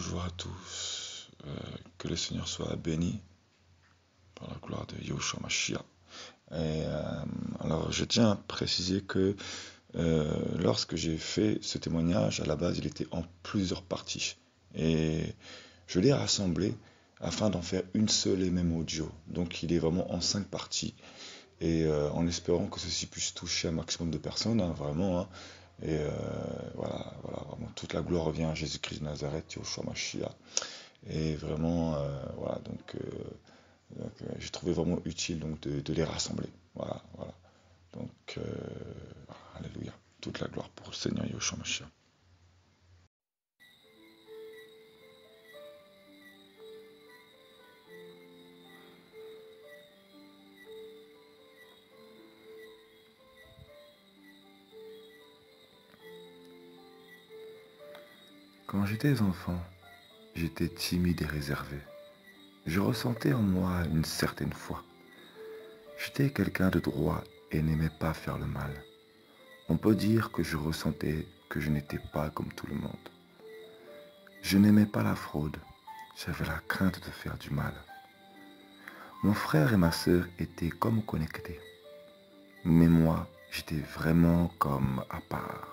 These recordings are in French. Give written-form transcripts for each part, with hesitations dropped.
Bonjour à tous. Que le Seigneur soit béni par la gloire de Yahushua Mashiach. Alors, je tiens à préciser que lorsque j'ai fait ce témoignage, à la base, il était en plusieurs parties. Et je l'ai rassemblé afin d'en faire une seule et même audio. Donc, il est vraiment en 5 parties. Et en espérant que ceci puisse toucher un maximum de personnes, hein, vraiment. Hein. Et voilà, vraiment, toute la gloire revient à Jésus-Christ de Nazareth, Yahushua Mashiach. Et vraiment, voilà, j'ai trouvé vraiment utile donc, de les rassembler. Voilà. Donc, alléluia. Toute la gloire pour le Seigneur Yahushua Mashiach. Quand j'étais enfant, j'étais timide et réservé. Je ressentais en moi une certaine foi. J'étais quelqu'un de droit et n'aimais pas faire le mal. On peut dire que je ressentais que je n'étais pas comme tout le monde. Je n'aimais pas la fraude. J'avais la crainte de faire du mal. Mon frère et ma sœur étaient comme connectés. Mais moi, j'étais vraiment comme à part.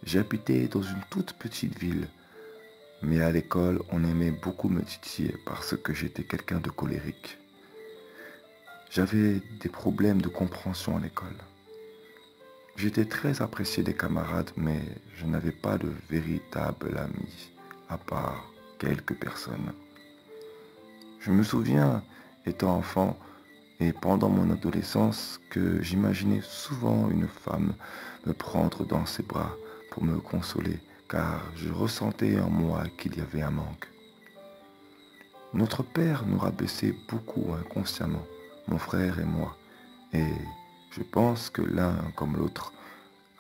J'habitais dans une toute petite ville. Mais à l'école, on aimait beaucoup me titiller parce que j'étais quelqu'un de colérique. J'avais des problèmes de compréhension à l'école. J'étais très apprécié des camarades, mais je n'avais pas de véritable ami, à part quelques personnes. Je me souviens, étant enfant et pendant mon adolescence, que j'imaginais souvent une femme me prendre dans ses bras pour me consoler, car je ressentais en moi qu'il y avait un manque. Notre père nous rabaissait beaucoup inconsciemment, mon frère et moi, et je pense que l'un comme l'autre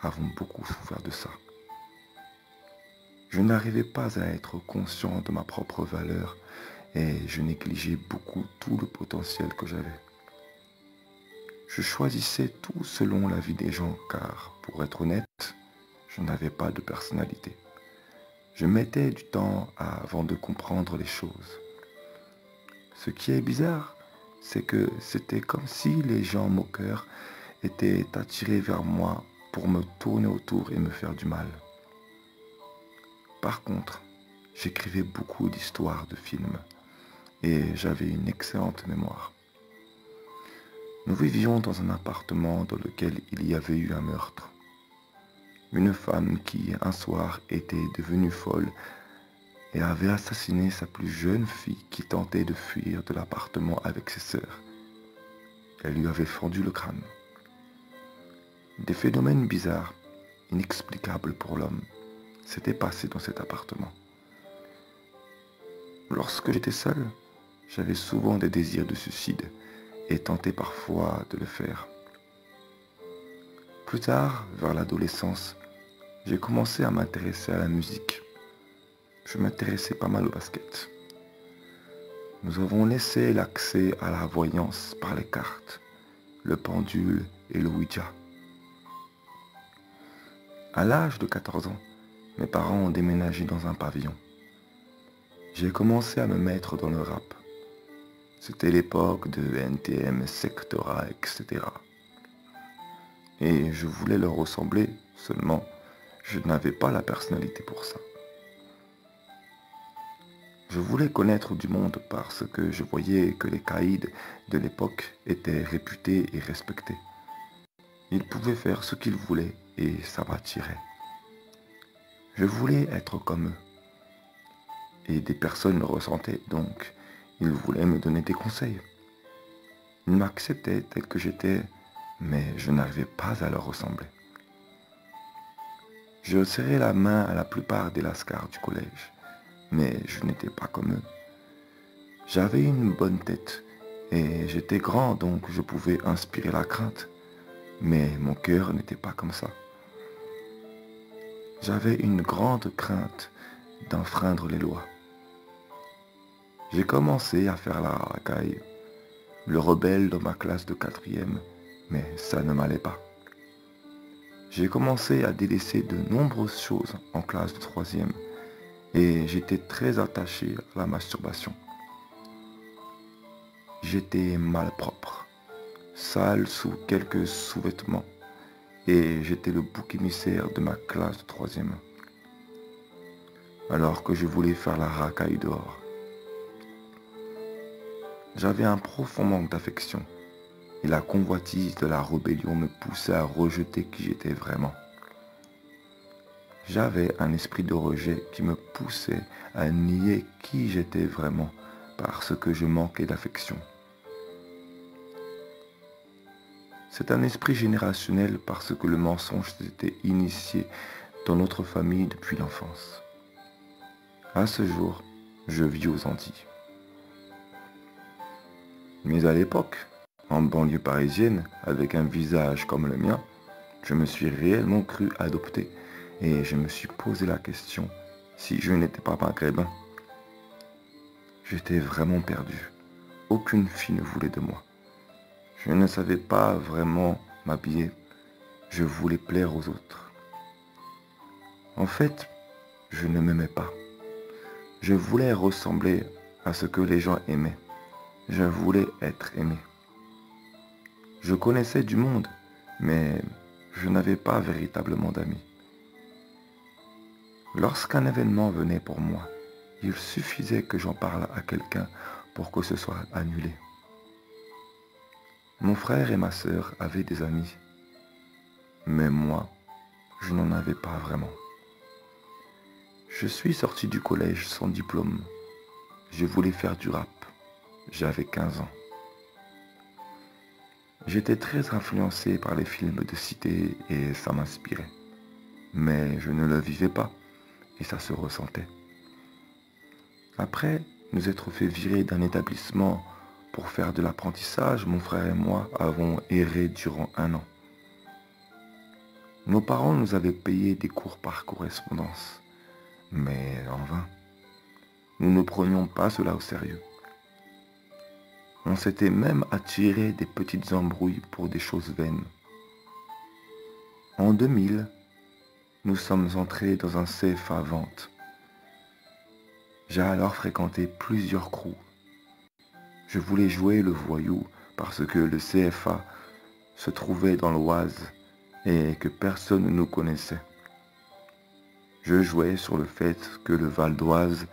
avons beaucoup souffert de ça. Je n'arrivais pas à être conscient de ma propre valeur et je négligeais beaucoup tout le potentiel que j'avais. Je choisissais tout selon la vie des gens, car, pour être honnête, je n'avais pas de personnalité. Je mettais du temps avant de comprendre les choses. Ce qui est bizarre, c'est que c'était comme si les gens moqueurs étaient attirés vers moi pour me tourner autour et me faire du mal. Par contre, j'écrivais beaucoup d'histoires de films et j'avais une excellente mémoire. Nous vivions dans un appartement dans lequel il y avait eu un meurtre. Une femme qui, un soir, était devenue folle et avait assassiné sa plus jeune fille qui tentait de fuir de l'appartement avec ses sœurs. Elle lui avait fendu le crâne. Des phénomènes bizarres, inexplicables pour l'homme, s'étaient passés dans cet appartement. Lorsque j'étais seul, j'avais souvent des désirs de suicide et tentais parfois de le faire. Plus tard, vers l'adolescence, j'ai commencé à m'intéresser à la musique. Je m'intéressais pas mal au basket. Nous avons laissé l'accès à la voyance par les cartes, le pendule et le Ouija. À l'âge de 14 ans, mes parents ont déménagé dans un pavillon. J'ai commencé à me mettre dans le rap. C'était l'époque de NTM, Sectora, etc. Et je voulais leur ressembler, seulement je n'avais pas la personnalité pour ça. Je voulais connaître du monde parce que je voyais que les caïds de l'époque étaient réputés et respectés. Ils pouvaient faire ce qu'ils voulaient et ça m'attirait. Je voulais être comme eux. Et des personnes le ressentaient, donc ils voulaient me donner des conseils. Ils m'acceptaient tel que j'étais, mais je n'arrivais pas à leur ressembler. Je serrais la main à la plupart des lascars du collège, mais je n'étais pas comme eux. J'avais une bonne tête et j'étais grand, donc je pouvais inspirer la crainte, mais mon cœur n'était pas comme ça. J'avais une grande crainte d'enfreindre les lois. J'ai commencé à faire la racaille, le rebelle dans ma classe de 4e, mais ça ne m'allait pas. J'ai commencé à délaisser de nombreuses choses en classe de 3e et j'étais très attaché à la masturbation. J'étais malpropre, sale sous quelques sous-vêtements, et j'étais le bouc émissaire de ma classe de troisième, alors que je voulais faire la racaille dehors. J'avais un profond manque d'affection, et la convoitise de la rébellion me poussait à rejeter qui j'étais vraiment. J'avais un esprit de rejet qui me poussait à nier qui j'étais vraiment parce que je manquais d'affection. C'est un esprit générationnel parce que le mensonge s'était initié dans notre famille depuis l'enfance. À ce jour, je vis aux Antilles. Mais à l'époque, en banlieue parisienne, avec un visage comme le mien, je me suis réellement cru adopté et je me suis posé la question si je n'étais pas maghrébin. J'étais vraiment perdu. Aucune fille ne voulait de moi. Je ne savais pas vraiment m'habiller. Je voulais plaire aux autres. En fait, je ne m'aimais pas. Je voulais ressembler à ce que les gens aimaient. Je voulais être aimé. Je connaissais du monde, mais je n'avais pas véritablement d'amis. Lorsqu'un événement venait pour moi, il suffisait que j'en parle à quelqu'un pour que ce soit annulé. Mon frère et ma sœur avaient des amis, mais moi, je n'en avais pas vraiment. Je suis sorti du collège sans diplôme. Je voulais faire du rap. J'avais 15 ans. J'étais très influencé par les films de cité et ça m'inspirait. Mais je ne le vivais pas et ça se ressentait. Après nous être fait virer d'un établissement pour faire de l'apprentissage, mon frère et moi avons erré durant 1 an. Nos parents nous avaient payé des cours par correspondance, mais en vain. Nous ne prenions pas cela au sérieux. On s'était même attiré des petites embrouilles pour des choses vaines. En 2000, nous sommes entrés dans un CFA vente. J'ai alors fréquenté plusieurs crews. Je voulais jouer le voyou parce que le CFA se trouvait dans l'Oise et que personne ne nous connaissait. Je jouais sur le fait que le Val d'Oise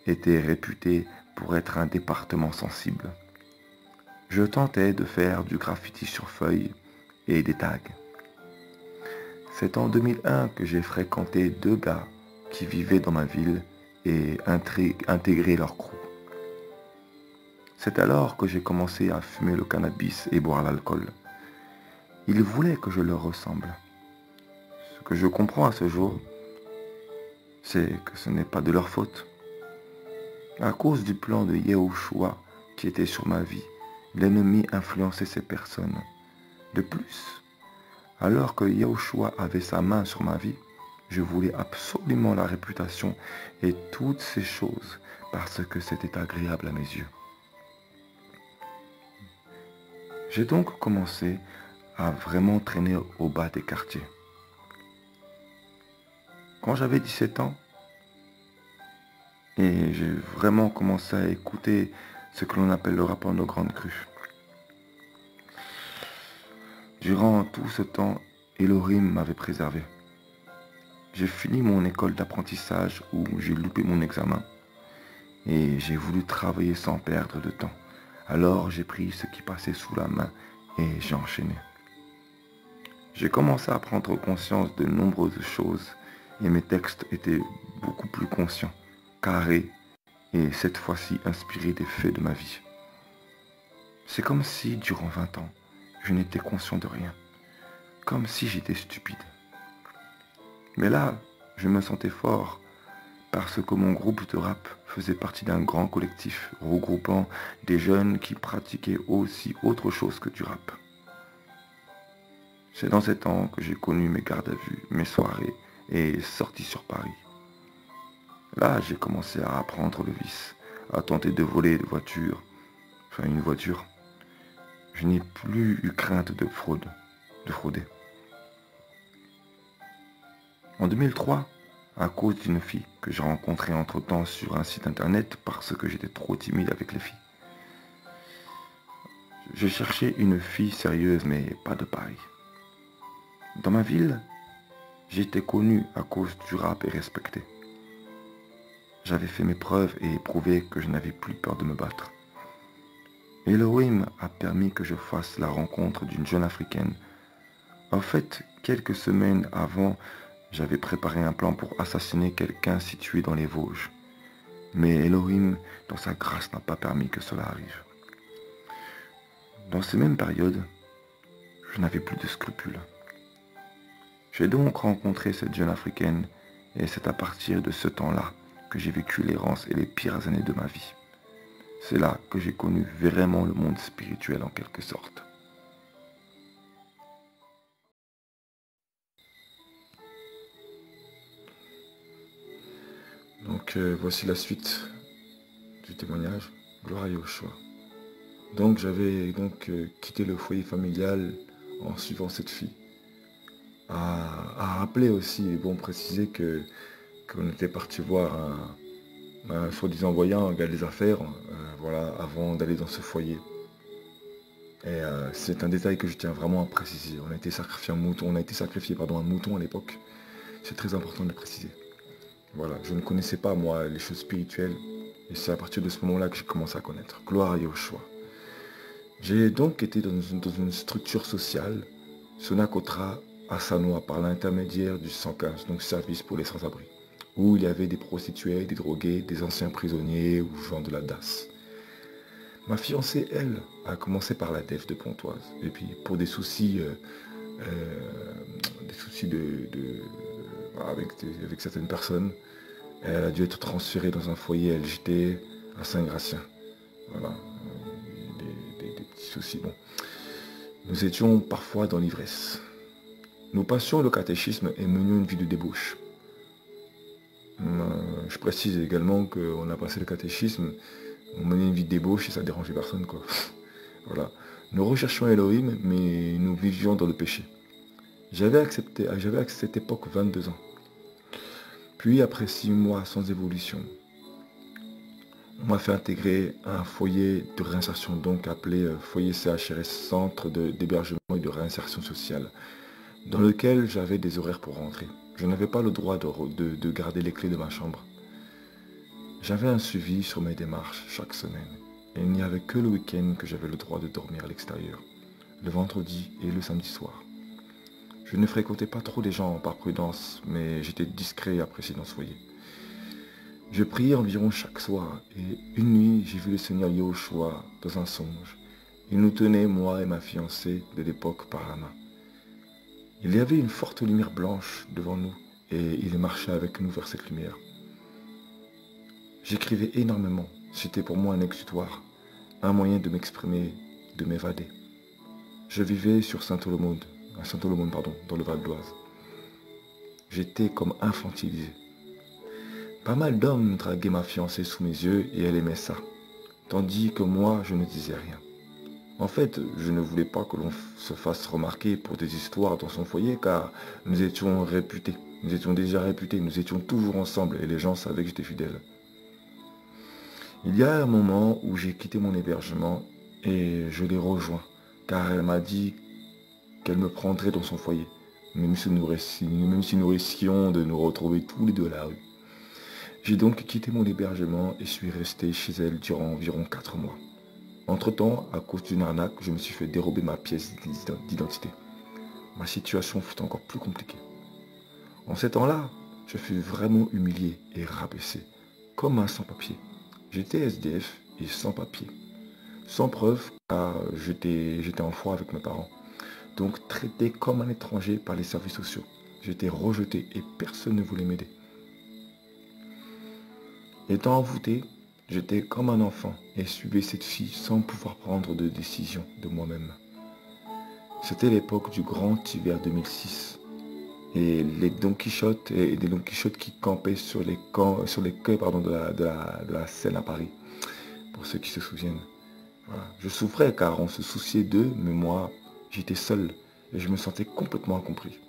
était réputé pour être un département sensible. Je tentais de faire du graffiti sur feuilles et des tags. C'est en 2001 que j'ai fréquenté 2 gars qui vivaient dans ma ville et intégré leur crew. C'est alors que j'ai commencé à fumer le cannabis et boire l'alcool. Ils voulaient que je leur ressemble. Ce que je comprends à ce jour, c'est que ce n'est pas de leur faute. À cause du plan de Yahushua qui était sur ma vie, l'ennemi influençait ces personnes. De plus, alors que Yahushua avait sa main sur ma vie, je voulais absolument la réputation et toutes ces choses parce que c'était agréable à mes yeux. J'ai donc commencé à vraiment traîner au bas des quartiers. Quand j'avais 17 ans, et j'ai vraiment commencé à écouter ce que l'on appelle le rap en nos grandes crues. Durant tout ce temps, Elohim m'avait préservé. J'ai fini mon école d'apprentissage où j'ai loupé mon examen et j'ai voulu travailler sans perdre de temps. Alors j'ai pris ce qui passait sous la main et j'ai enchaîné. J'ai commencé à prendre conscience de nombreuses choses et mes textes étaient beaucoup plus conscients, carrés et cette fois-ci inspirés des faits de ma vie. C'est comme si, durant 20 ans, je n'étais conscient de rien, comme si j'étais stupide. Mais là, je me sentais fort parce que mon groupe de rap faisait partie d'un grand collectif regroupant des jeunes qui pratiquaient aussi autre chose que du rap. C'est dans ces temps que j'ai connu mes gardes à vue, mes soirées et sorties sur Paris. Là, j'ai commencé à apprendre le vice, à tenter de voler une voiture. Je n'ai plus eu crainte de frauder. En 2003, à cause d'une fille que j'ai rencontrée entre-temps sur un site internet parce que j'étais trop timide avec les filles. Je cherchais une fille sérieuse mais pas de Paris. Dans ma ville, j'étais connu à cause du rap et respecté. J'avais fait mes preuves et prouvé que je n'avais plus peur de me battre. Elohim a permis que je fasse la rencontre d'une jeune africaine. En fait, quelques semaines avant, j'avais préparé un plan pour assassiner quelqu'un situé dans les Vosges. Mais Elohim, dans sa grâce, n'a pas permis que cela arrive. Dans ces mêmes périodes, je n'avais plus de scrupules. J'ai donc rencontré cette jeune africaine et c'est à partir de ce temps-là que j'ai vécu l'errance et les pires années de ma vie. C'est là que j'ai connu vraiment le monde spirituel en quelque sorte. Donc voici la suite du témoignage. Gloire à Yahushua. Donc j'avais quitté le foyer familial en suivant cette fille. À rappeler aussi, bon, préciser qu'on était parti voir un soi-disant voyant, un gars des affaires, voilà, avant d'aller dans ce foyer. Et c'est un détail que je tiens vraiment à préciser. On a été sacrifié un mouton à l'époque. C'est très important de le préciser. Voilà, je ne connaissais pas moi les choses spirituelles. Et c'est à partir de ce moment-là que j'ai commencé à connaître. Gloire à Yahushua. J'ai donc été dans une structure sociale, Sonakotra, à Sanoa, par l'intermédiaire du 115, donc service pour les sans-abri, où il y avait des prostituées, des drogués, des anciens prisonniers ou gens de la DAS. Ma fiancée, elle, a commencé par la DEF de Pontoise. Et puis pour des soucis, avec certaines personnes, elle a dû être transférée dans un foyer LJT à Saint-Gratien. Voilà, des petits soucis. Bon. Nous étions parfois dans l'ivresse. Nous passions le catéchisme et menions une vie de débauche. Je précise également qu'on a passé le catéchisme, on menait une vie de débauche et ça dérangeait personne, quoi. Voilà. Nous recherchions Elohim, mais nous vivions dans le péché. J'avais à cette époque 22 ans. Puis après 6 mois sans évolution, on m'a fait intégrer un foyer de réinsertion, donc appelé foyer CHRS, Centre d'hébergement et de réinsertion sociale, dans lequel j'avais des horaires pour rentrer. Je n'avais pas le droit de garder les clés de ma chambre. J'avais un suivi sur mes démarches chaque semaine. Et il n'y avait que le week-end que j'avais le droit de dormir à l'extérieur, le vendredi et le samedi soir. Je ne fréquentais pas trop les gens par prudence, mais j'étais discret et apprécié dans ce foyer. Je priais environ chaque soir, et une nuit, j'ai vu le Seigneur Yahushua dans un songe. Il nous tenait, moi et ma fiancée de l'époque, par la main. Il y avait une forte lumière blanche devant nous, et il marchait avec nous vers cette lumière. J'écrivais énormément, c'était pour moi un exutoire, un moyen de m'exprimer, de m'évader. Je vivais sur Saint-Olomone, dans le Val d'Oise. J'étais comme infantilisé. Pas mal d'hommes draguaient ma fiancée sous mes yeux et elle aimait ça, tandis que moi, je ne disais rien. En fait, je ne voulais pas que l'on se fasse remarquer pour des histoires dans son foyer car nous étions réputés. Nous étions déjà réputés, nous étions toujours ensemble et les gens savaient que j'étais fidèle. Il y a un moment où j'ai quitté mon hébergement et je l'ai rejoint car elle m'a dit qu'elle me prendrait dans son foyer, même si nous risquions de nous retrouver tous les deux à la rue. J'ai donc quitté mon hébergement et suis resté chez elle durant environ 4 mois. Entre-temps, à cause d'une arnaque, je me suis fait dérober ma pièce d'identité. Ma situation fut encore plus compliquée. En ces temps-là, je fus vraiment humilié et rabaissé, comme un sans-papier. J'étais SDF et sans papier. Sans preuve, car j'étais en froid avec mes parents. Donc traité comme un étranger par les services sociaux. J'étais rejeté et personne ne voulait m'aider. Étant envoûté, j'étais comme un enfant et suivais cette fille sans pouvoir prendre de décision de moi-même. C'était l'époque du grand hiver 2006 et les Don Quichotte et des Don Quichotte qui campaient sur les quais de la Seine à Paris, pour ceux qui se souviennent. Voilà. Je souffrais car on se souciait d'eux, mais moi, j'étais seul et je me sentais complètement incompris.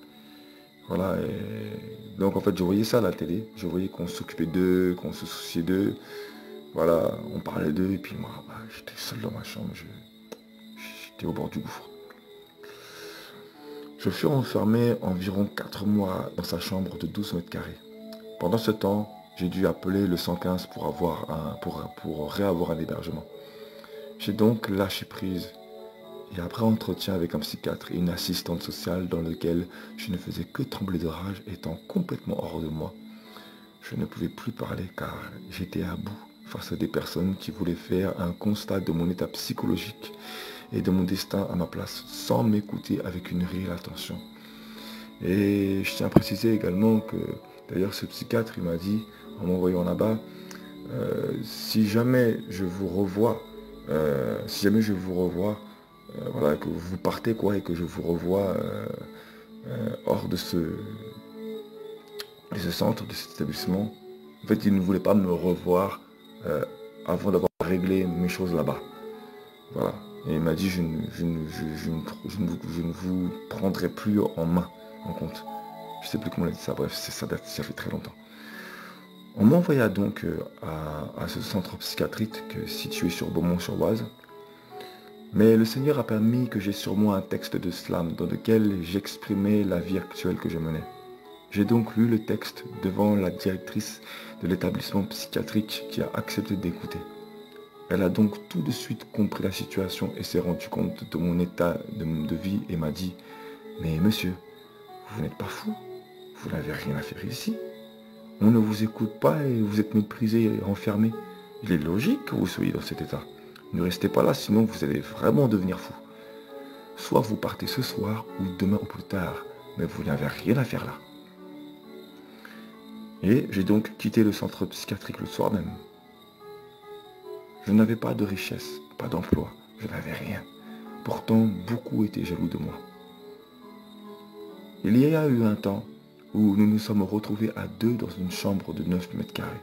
Voilà, et donc en fait je voyais ça à la télé, je voyais qu'on s'occupait d'eux, qu'on se souciait d'eux, voilà, on parlait d'eux, et puis moi, bah, j'étais seul dans ma chambre, j'étais au bord du gouffre. Je fus enfermé environ 4 mois dans sa chambre de 12 mètres carrés. Pendant ce temps, j'ai dû appeler le 115 pour réavoir un hébergement. J'ai donc lâché prise. Et après entretien avec un psychiatre et une assistante sociale dans lequel je ne faisais que trembler de rage, étant complètement hors de moi, je ne pouvais plus parler car j'étais à bout face à des personnes qui voulaient faire un constat de mon état psychologique et de mon destin à ma place sans m'écouter avec une réelle attention. Et je tiens à préciser également que d'ailleurs ce psychiatre il m'a dit en m'envoyant là-bas, si jamais je vous revois, voilà, que vous partez quoi et que je vous revois hors de ce centre, de cet établissement. En fait, il ne voulait pas me revoir avant d'avoir réglé mes choses là-bas. Voilà. Et il m'a dit, je ne vous prendrai plus en main, en compte. Je ne sais plus comment il a dit ça, bref, ça date, ça fait très longtemps. On m'envoya donc à ce centre psychiatrique situé sur Beaumont-sur-Oise. Mais le Seigneur a permis que j'ai sur moi un texte de slam dans lequel j'exprimais la vie actuelle que je menais. J'ai donc lu le texte devant la directrice de l'établissement psychiatrique qui a accepté d'écouter. Elle a donc tout de suite compris la situation et s'est rendue compte de mon état de vie et m'a dit « Mais monsieur, vous n'êtes pas fou, vous n'avez rien à faire ici. On ne vous écoute pas et vous êtes méprisé et enfermé. Il est logique que vous soyez dans cet état. Ne restez pas là, sinon vous allez vraiment devenir fou. Soit vous partez ce soir ou demain ou plus tard, mais vous n'avez rien à faire là. » Et j'ai donc quitté le centre psychiatrique le soir même. Je n'avais pas de richesse, pas d'emploi, je n'avais rien. Pourtant, beaucoup étaient jaloux de moi. Il y a eu un temps où nous nous sommes retrouvés à 2 dans une chambre de 9 mètres carrés.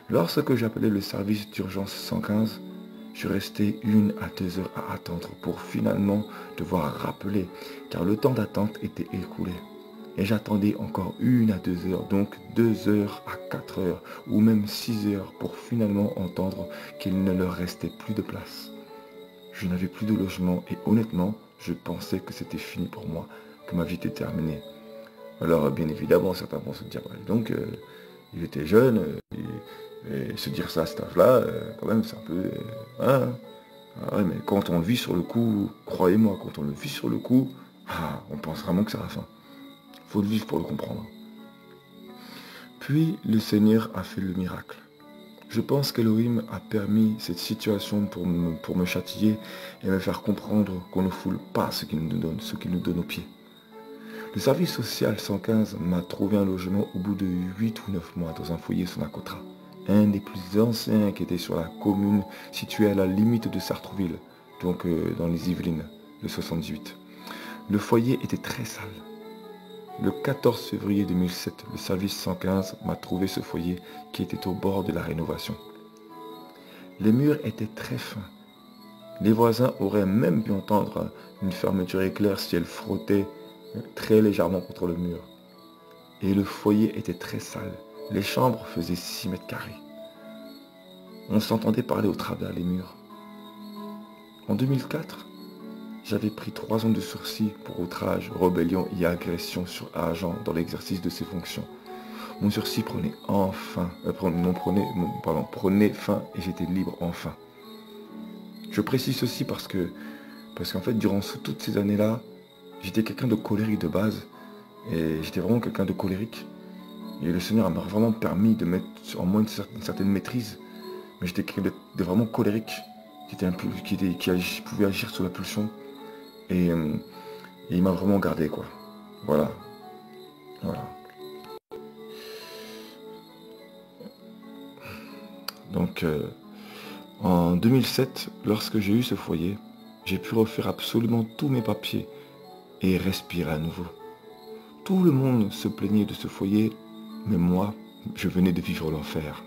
Lorsque j'appelais le service d'urgence 115, je restais 1 à 2 heures à attendre pour finalement devoir rappeler, car le temps d'attente était écoulé. Et j'attendais encore 1 à 2 heures, donc 2 heures à 4 heures, ou même 6 heures pour finalement entendre qu'il ne leur restait plus de place. Je n'avais plus de logement et honnêtement, je pensais que c'était fini pour moi, que ma vie était terminée. Alors bien évidemment, certains vont se dire, donc il était jeune, et se dire ça à cet âge-là, quand même c'est un peu... Ah ouais, mais quand on le vit sur le coup, croyez-moi, quand on le vit sur le coup, on pense vraiment que c'est la fin. Faut le vivre pour le comprendre. Puis le Seigneur a fait le miracle. Je pense qu'Elohim a permis cette situation pour me châtier et me faire comprendre qu'on ne foule pas ce qu'il nous donne aux pieds. Le service social 115 m'a trouvé un logement au bout de 8 ou 9 mois dans un foyer Sonacotra, un des plus anciens qui était sur la commune située à la limite de Sartrouville, donc dans les Yvelines, le 78. Le foyer était très sale. Le 14 février 2007, le service 115 m'a trouvé ce foyer qui était au bord de la rénovation. Les murs étaient très fins. Les voisins auraient même pu entendre une fermeture éclair si elle frottait très légèrement contre le mur. Et le foyer était très sale. Les chambres faisaient 6 mètres carrés. On s'entendait parler au travers les murs. En 2004, j'avais pris 3 ans de sursis pour outrage, rébellion et agression sur agent dans l'exercice de ses fonctions. Mon sursis prenait fin et j'étais libre enfin. Je précise ceci parce qu'en fait, durant toutes ces années-là, j'étais quelqu'un de colérique de base. Et j'étais vraiment quelqu'un de colérique. Et le Seigneur m'a vraiment permis de mettre en moi une certaine maîtrise. Mais j'étais quelqu'un de vraiment colérique, qui pouvait agir sous la pulsion. Et il m'a vraiment gardé, quoi. Voilà. Donc, en 2007, lorsque j'ai eu ce foyer, j'ai pu refaire absolument tous mes papiers et respirer à nouveau. Tout le monde se plaignait de ce foyer, mais moi, je venais de vivre l'enfer.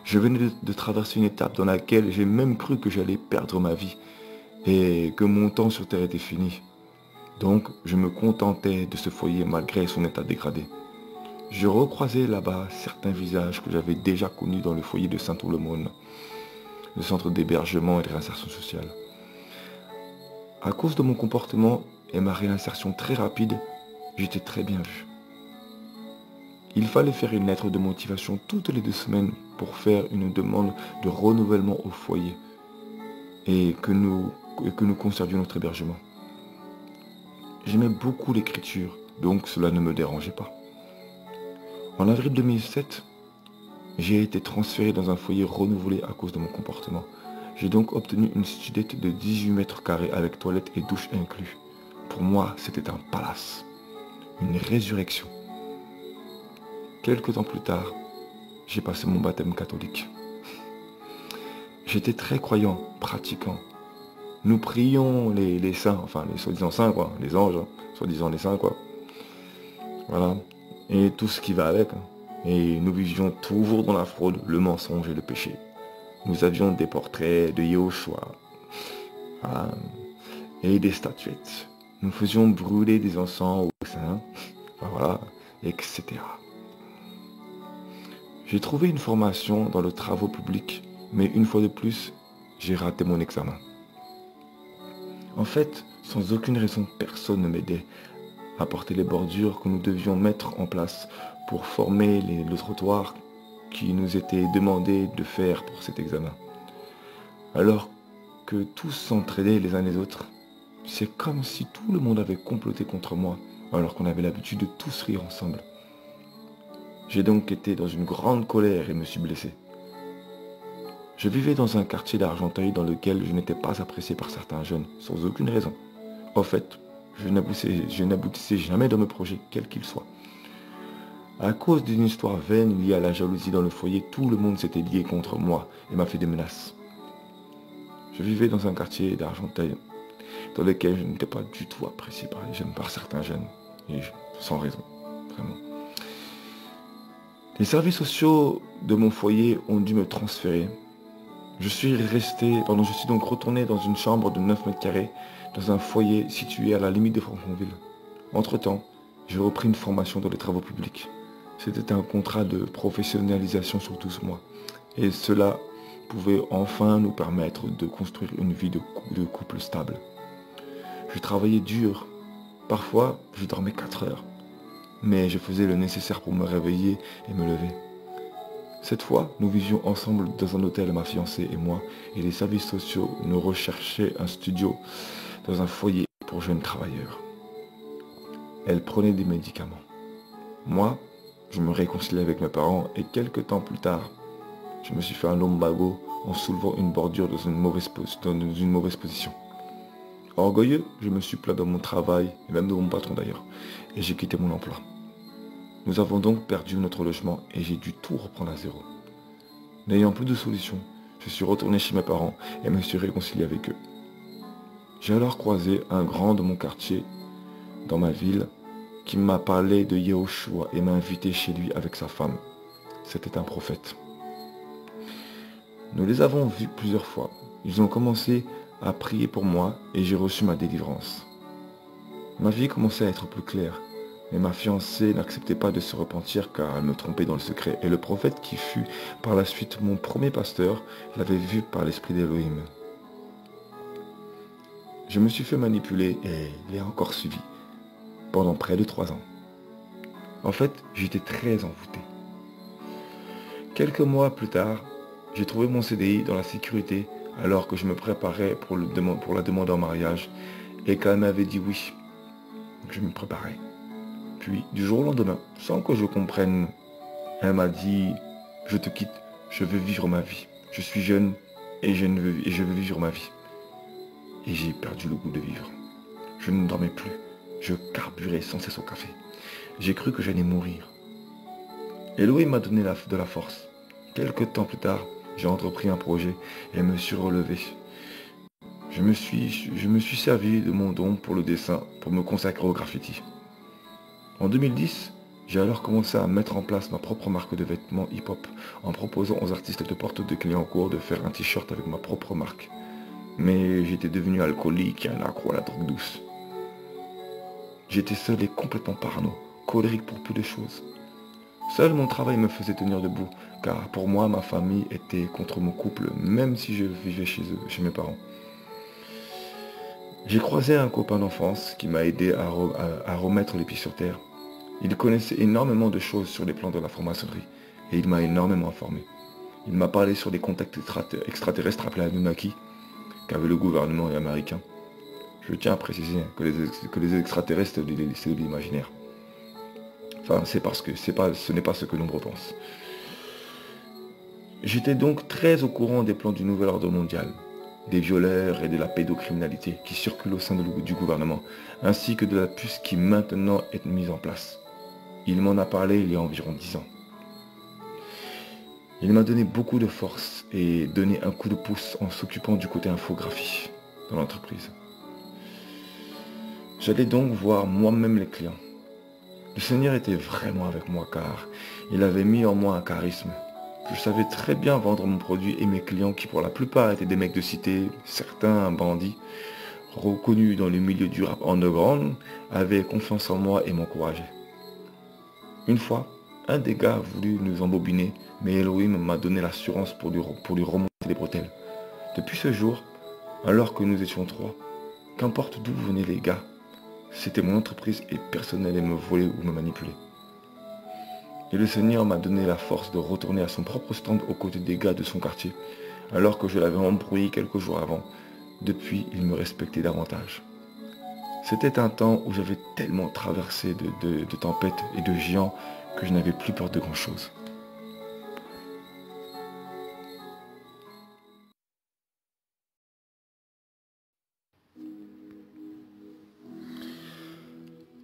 Je venais de traverser une étape dans laquelle j'ai même cru que j'allais perdre ma vie et que mon temps sur terre était fini. Donc, je me contentais de ce foyer malgré son état dégradé. Je recroisais là-bas certains visages que j'avais déjà connus dans le foyer de Saint-Ouen, le centre d'hébergement et de réinsertion sociale. À cause de mon comportement et ma réinsertion très rapide, j'étais très bien vu. Il fallait faire une lettre de motivation toutes les 2 semaines pour faire une demande de renouvellement au foyer et que nous conservions notre hébergement. J'aimais beaucoup l'écriture, donc cela ne me dérangeait pas. En avril 2007, j'ai été transféré dans un foyer renouvelé à cause de mon comportement. J'ai donc obtenu une studette de 18 mètres carrés avec toilette et douche inclus. Pour moi, c'était un palace, une résurrection. Quelques temps plus tard, j'ai passé mon baptême catholique. J'étais très croyant, pratiquant. Nous prions les saints, enfin les soi-disant saints quoi, les anges, soi-disant les saints quoi. Voilà. Et tout ce qui va avec. Et nous vivions toujours dans la fraude, le mensonge et le péché. Nous avions des portraits de Yahushua. Voilà. Et des statuettes. Nous faisions brûler des encens aux saints. Enfin, voilà. Etc. J'ai trouvé une formation dans le travaux publics, mais une fois de plus, j'ai raté mon examen. En fait, sans aucune raison, personne ne m'aidait à porter les bordures que nous devions mettre en place pour former le trottoir qui nous était demandé de faire pour cet examen. Alors que tous s'entraidaient les uns les autres, c'est comme si tout le monde avait comploté contre moi, alors qu'on avait l'habitude de tous rire ensemble. J'ai donc été dans une grande colère et me suis blessé. Je vivais dans un quartier d'Argenteuil dans lequel je n'étais pas apprécié par certains jeunes, sans aucune raison. En fait, je n'aboutissais jamais dans mes projets, quels qu'ils soient. À cause d'une histoire vaine liée à la jalousie dans le foyer, tout le monde s'était lié contre moi et m'a fait des menaces. Je vivais dans un quartier d'Argenteuil dans lequel je n'étais pas du tout apprécié par les jeunes, par certains jeunes, et sans raison, vraiment. Les services sociaux de mon foyer ont dû me transférer. Je suis donc retourné dans une chambre de 9 mètres carrés dans un foyer situé à la limite de Franconville. Entre-temps, j'ai repris une formation dans les travaux publics. C'était un contrat de professionnalisation sur 12 mois. Et cela pouvait enfin nous permettre de construire une vie de couple stable. Je travaillais dur. Parfois, je dormais 4 heures. Mais je faisais le nécessaire pour me réveiller et me lever. Cette fois, nous vivions ensemble dans un hôtel, ma fiancée et moi, et les services sociaux nous recherchaient un studio dans un foyer pour jeunes travailleurs. Elle prenait des médicaments. Moi, je me réconciliais avec mes parents et quelques temps plus tard, je me suis fait un lumbago en soulevant une bordure dans une mauvaise position. Orgueilleux, je me suis plaint dans mon travail, et même de mon patron d'ailleurs, et j'ai quitté mon emploi. Nous avons donc perdu notre logement et j'ai dû tout reprendre à zéro. N'ayant plus de solution, je suis retourné chez mes parents et me suis réconcilié avec eux. J'ai alors croisé un grand de mon quartier, dans ma ville, qui m'a parlé de Yahushua et m'a invité chez lui avec sa femme. C'était un prophète. Nous les avons vus plusieurs fois. Ils ont commencé à prier pour moi et j'ai reçu ma délivrance. Ma vie commençait à être plus claire. Mais ma fiancée n'acceptait pas de se repentir car elle me trompait dans le secret. Et le prophète qui fut par la suite mon premier pasteur l'avait vu par l'esprit d'Elohim. Je me suis fait manipuler et il a encore suivi pendant près de 3 ans. En fait, j'étais très envoûté. Quelques mois plus tard, j'ai trouvé mon CDI dans la sécurité alors que je me préparais pour la demande en mariage et qu'elle m'avait dit oui, je me préparais. Puis, du jour au lendemain, sans que je comprenne, elle m'a dit « Je te quitte, je veux vivre ma vie. Je suis jeune et je veux vivre ma vie. » Et j'ai perdu le goût de vivre. Je ne dormais plus. Je carburais sans cesse au café. J'ai cru que j'allais mourir. Elohim m'a donné de la force. Quelques temps plus tard, j'ai entrepris un projet et me suis relevé. Je me suis servi de mon don pour le dessin, pour me consacrer au graffiti. En 2010, j'ai alors commencé à mettre en place ma propre marque de vêtements hip-hop en proposant aux artistes de porte de Clignancourt de faire un t-shirt avec ma propre marque. Mais j'étais devenu alcoolique et un accro à la drogue douce. J'étais seul et complètement parano, colérique pour peu de choses. Seul mon travail me faisait tenir debout, car pour moi, ma famille était contre mon couple, même si je vivais chez eux, chez mes parents. J'ai croisé un copain d'enfance qui m'a aidé à remettre les pieds sur terre. Il connaissait énormément de choses sur les plans de la franc-maçonnerie, et il m'a énormément informé. Il m'a parlé sur des contacts extraterrestres appelés Anunnaki, qu'avait le gouvernement américain. Je tiens à préciser que les extraterrestres, c'est de l'imaginaire. Enfin, c'est parce que ce n'est pas ce que nombreux pensent. J'étais donc très au courant des plans du nouvel ordre mondial, des violeurs et de la pédocriminalité qui circulent au sein du gouvernement, ainsi que de la puce qui maintenant est mise en place. Il m'en a parlé il y a environ 10 ans. Il m'a donné beaucoup de force et donné un coup de pouce en s'occupant du côté infographie dans l'entreprise. J'allais donc voir moi-même les clients. Le Seigneur était vraiment avec moi car il avait mis en moi un charisme. Je savais très bien vendre mon produit et mes clients qui pour la plupart étaient des mecs de cité, certains bandits, reconnus dans le milieu du rap underground, avaient confiance en moi et m'encourageaient. Une fois, un des gars a voulu nous embobiner, mais Elohim m'a donné l'assurance pour lui remonter les bretelles. Depuis ce jour, alors que nous étions trois, qu'importe d'où venaient les gars, c'était mon entreprise et personne n'allait me voler ou me manipuler. Et le Seigneur m'a donné la force de retourner à son propre stand aux côtés des gars de son quartier, alors que je l'avais embrouillé quelques jours avant. Depuis, il me respectait davantage. C'était un temps où j'avais tellement traversé de tempêtes et de géants que je n'avais plus peur de grand-chose.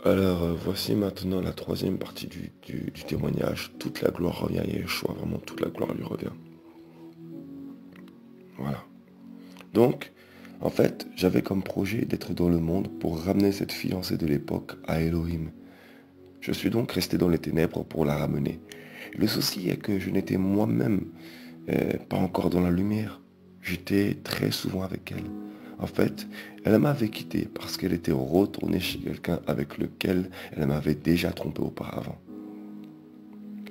Alors, voici maintenant la troisième partie du témoignage. Toute la gloire revient à Yeshua, vraiment toute la gloire lui revient. Voilà. Donc, en fait, j'avais comme projet d'être dans le monde pour ramener cette fiancée de l'époque à Elohim. Je suis donc resté dans les ténèbres pour la ramener. Le souci est que je n'étais moi-même pas encore dans la lumière. J'étais très souvent avec elle. En fait, elle m'avait quitté parce qu'elle était retournée chez quelqu'un avec lequel elle m'avait déjà trompé auparavant.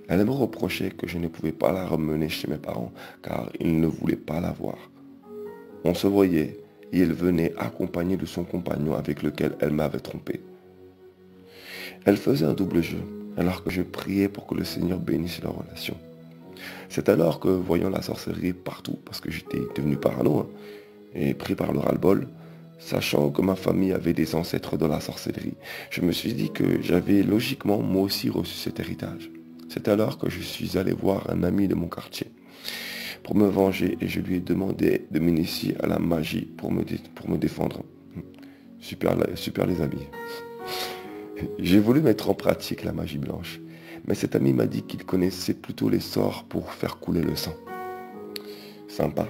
Elle me reprochait que je ne pouvais pas la ramener chez mes parents car ils ne voulaient pas la voir. On se voyait et elle venait accompagnée de son compagnon avec lequel elle m'avait trompé. Elle faisait un double jeu alors que je priais pour que le Seigneur bénisse leur relation. C'est alors que, voyant la sorcellerie partout, parce que j'étais devenu parano, et pris par le ras-le-bol, sachant que ma famille avait des ancêtres dans la sorcellerie, je me suis dit que j'avais logiquement moi aussi reçu cet héritage. C'est alors que je suis allé voir un ami de mon quartier pour me venger et je lui ai demandé de m'initier à la magie pour me défendre. Super les amis. J'ai voulu mettre en pratique la magie blanche, mais cet ami m'a dit qu'il connaissait plutôt les sorts pour faire couler le sang. Sympa.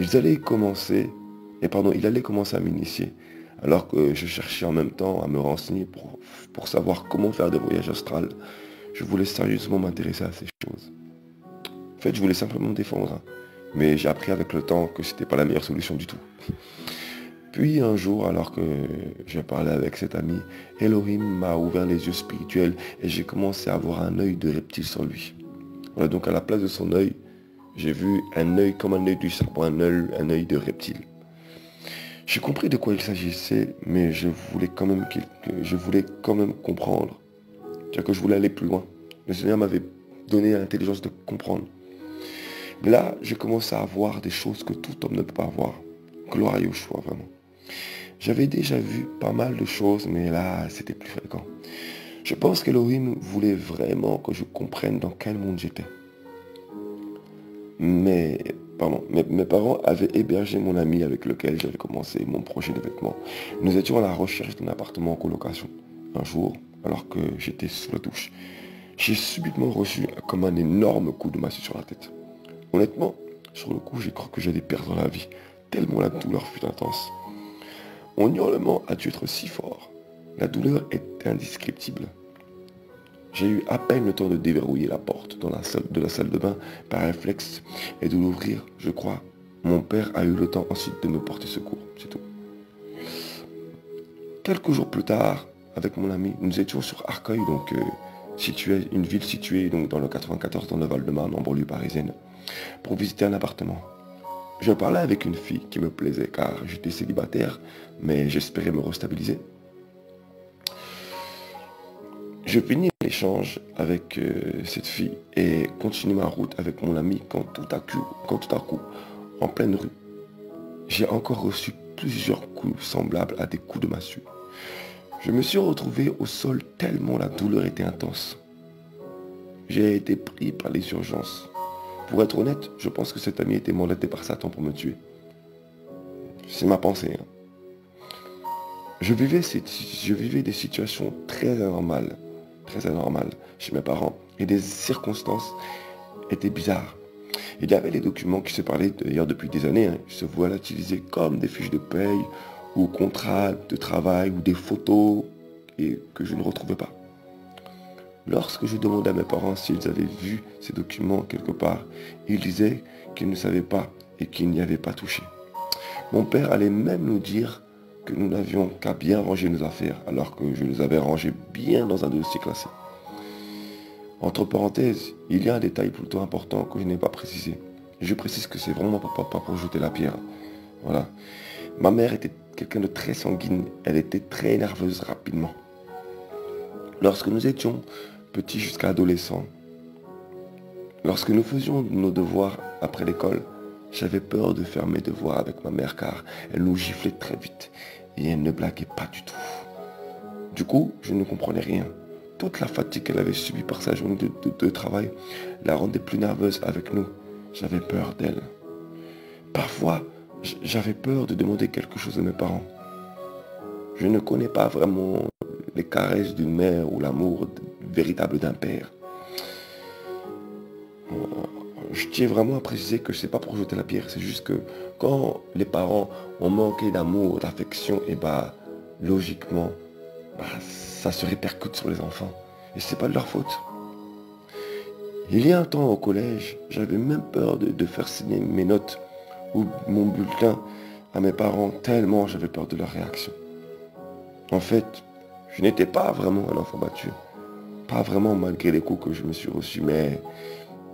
Il allait commencer à m'initier, alors que je cherchais en même temps à me renseigner pour savoir comment faire des voyages astrales. Je voulais sérieusement m'intéresser à ces choses. En fait, je voulais simplement me défendre, mais j'ai appris avec le temps que c'était pas la meilleure solution du tout. Puis un jour, alors que je parlais avec cet ami, Elohim m'a ouvert les yeux spirituels et j'ai commencé à avoir un œil de reptile sur lui. Voilà, donc à la place de son œil, j'ai vu un œil comme un œil du serpent, un œil de reptile. J'ai compris de quoi il s'agissait, mais je voulais quand même comprendre. C'est-à-dire que je voulais aller plus loin. Le Seigneur m'avait donné l'intelligence de comprendre. Mais là, j'ai commencé à voir des choses que tout homme ne peut pas voir. Gloire à Yeshua, vraiment. J'avais déjà vu pas mal de choses, mais là, c'était plus fréquent. Je pense qu'Elohim voulait vraiment que je comprenne dans quel monde j'étais. Mes parents avaient hébergé mon ami avec lequel j'avais commencé mon projet de vêtements. Nous étions à la recherche d'un appartement en colocation. Un jour, alors que j'étais sous la douche, j'ai subitement reçu comme un énorme coup de massue sur la tête. Honnêtement, sur le coup, j'ai cru que j'allais perdre la vie, tellement la douleur fut intense. Mon hurlement a dû être si fort. La douleur est indescriptible. J'ai eu à peine le temps de déverrouiller la porte de la salle de bain par réflexe et de l'ouvrir, je crois, Mon père a eu le temps ensuite de me porter secours, c'est tout. Quelques jours plus tard, avec mon ami, nous étions sur Arcueil, donc une ville située donc, dans le 94, dans le Val-de-Marne, en banlieue parisienne, pour visiter un appartement. Je parlais avec une fille qui me plaisait car j'étais célibataire, mais j'espérais me restabiliser. Je finis l'échange avec cette fille et continue ma route avec mon ami quand tout à coup, en pleine rue, j'ai encore reçu plusieurs coups semblables à des coups de massue. Je me suis retrouvé au sol tellement la douleur était intense. J'ai été pris par les urgences. Pour être honnête, je pense que cet ami était mandaté par Satan pour me tuer. C'est ma pensée. Je vivais des situations très anormales chez mes parents et des circonstances étaient bizarres. Il y avait des documents qui se parlaient d'ailleurs depuis des années, se volatilisaient comme des fiches de paye ou contrats de travail ou des photos et que je ne retrouvais pas. Lorsque je demandais à mes parents s'ils avaient vu ces documents quelque part, ils disaient qu'ils ne savaient pas et qu'ils n'y avaient pas touché. Mon père allait même nous dire que nous n'avions qu'à bien ranger nos affaires alors que je les avais rangées bien dans un dossier classé. Entre parenthèses, il y a un détail plutôt important que je n'ai pas précisé. Je précise que c'est vraiment pas pour jeter la pierre. Voilà. Ma mère était quelqu'un de très sanguine. Elle était très nerveuse rapidement. Lorsque nous étions petits jusqu'à adolescents, lorsque nous faisions nos devoirs après l'école, j'avais peur de faire mes devoirs avec ma mère car elle nous giflait très vite et elle ne blaguait pas du tout. Du coup, je ne comprenais rien. Toute la fatigue qu'elle avait subie par sa journée de travail la rendait plus nerveuse avec nous. J'avais peur d'elle. Parfois, j'avais peur de demander quelque chose à mes parents. Je ne connais pas vraiment les caresses d'une mère ou l'amour véritable d'un père. Je tiens vraiment à préciser que ce n'est pas pour jeter la pierre, c'est juste que quand les parents ont manqué d'amour, d'affection, et logiquement, ça se répercute sur les enfants. Et c'est pas de leur faute. Il y a un temps au collège, j'avais même peur de faire signer mes notes ou mon bulletin à mes parents, tellement j'avais peur de leur réaction. En fait, je n'étais pas vraiment un enfant battu. Pas vraiment malgré les coups que je me suis reçus, mais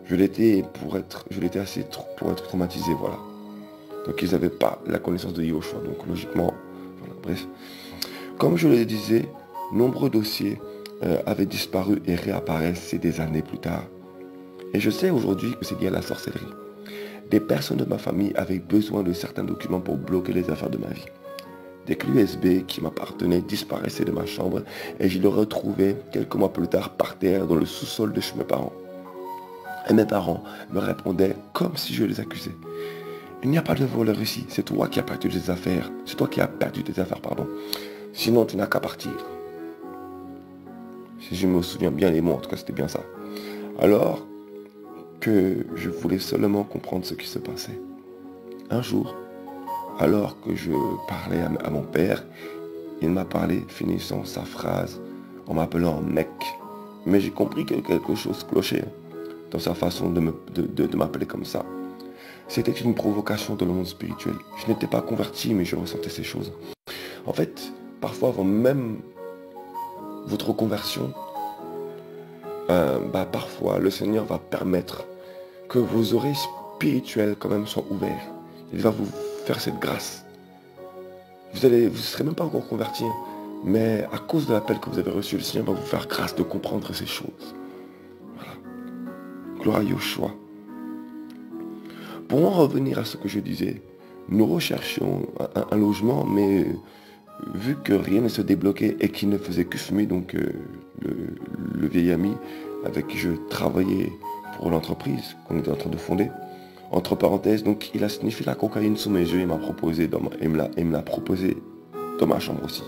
je l'étais assez pour être traumatisé, voilà. Donc ils n'avaient pas la connaissance de Yahushua, donc logiquement, voilà, bref. Comme je le disais, nombreux dossiers avaient disparu et réapparaissent des années plus tard. Et je sais aujourd'hui que c'est lié à la sorcellerie. Des personnes de ma famille avaient besoin de certains documents pour bloquer les affaires de ma vie. Des clés USB qui m'appartenaient disparaissaient de ma chambre et je les retrouvais quelques mois plus tard par terre dans le sous-sol de chez mes parents. Et mes parents me répondaient comme si je les accusais. Il n'y a pas de voleur ici, c'est toi qui as perdu tes affaires. C'est toi qui as perdu tes affaires, pardon. Sinon, tu n'as qu'à partir. Si je me souviens bien les mots, en tout cas, c'était bien ça. Alors que je voulais seulement comprendre ce qui se passait. Un jour, alors que je parlais à mon père, il m'a parlé, finissant sa phrase en m'appelant mec. Mais j'ai compris que quelque chose clochait dans sa façon de m'appeler comme ça. C'était une provocation de le monde spirituel. Je n'étais pas converti, mais je ressentais ces choses. En fait, parfois avant même votre conversion, parfois le Seigneur va permettre que vos oreilles spirituelles quand même soient ouvertes. Il va vous faire cette grâce. Vous ne serez même pas encore converti, mais à cause de l'appel que vous avez reçu, le Seigneur va vous faire grâce de comprendre ces choses. Voilà. Gloire à Yahushua. Pour en revenir à ce que je disais, nous recherchions un logement, mais vu que rien ne se débloquait et qu'il ne faisait que fumer, donc le vieil ami avec qui je travaillais pour l'entreprise qu'on était en train de fonder, entre parenthèses, donc il a signifié la cocaïne sous mes yeux et me l'a proposé dans ma chambre aussi.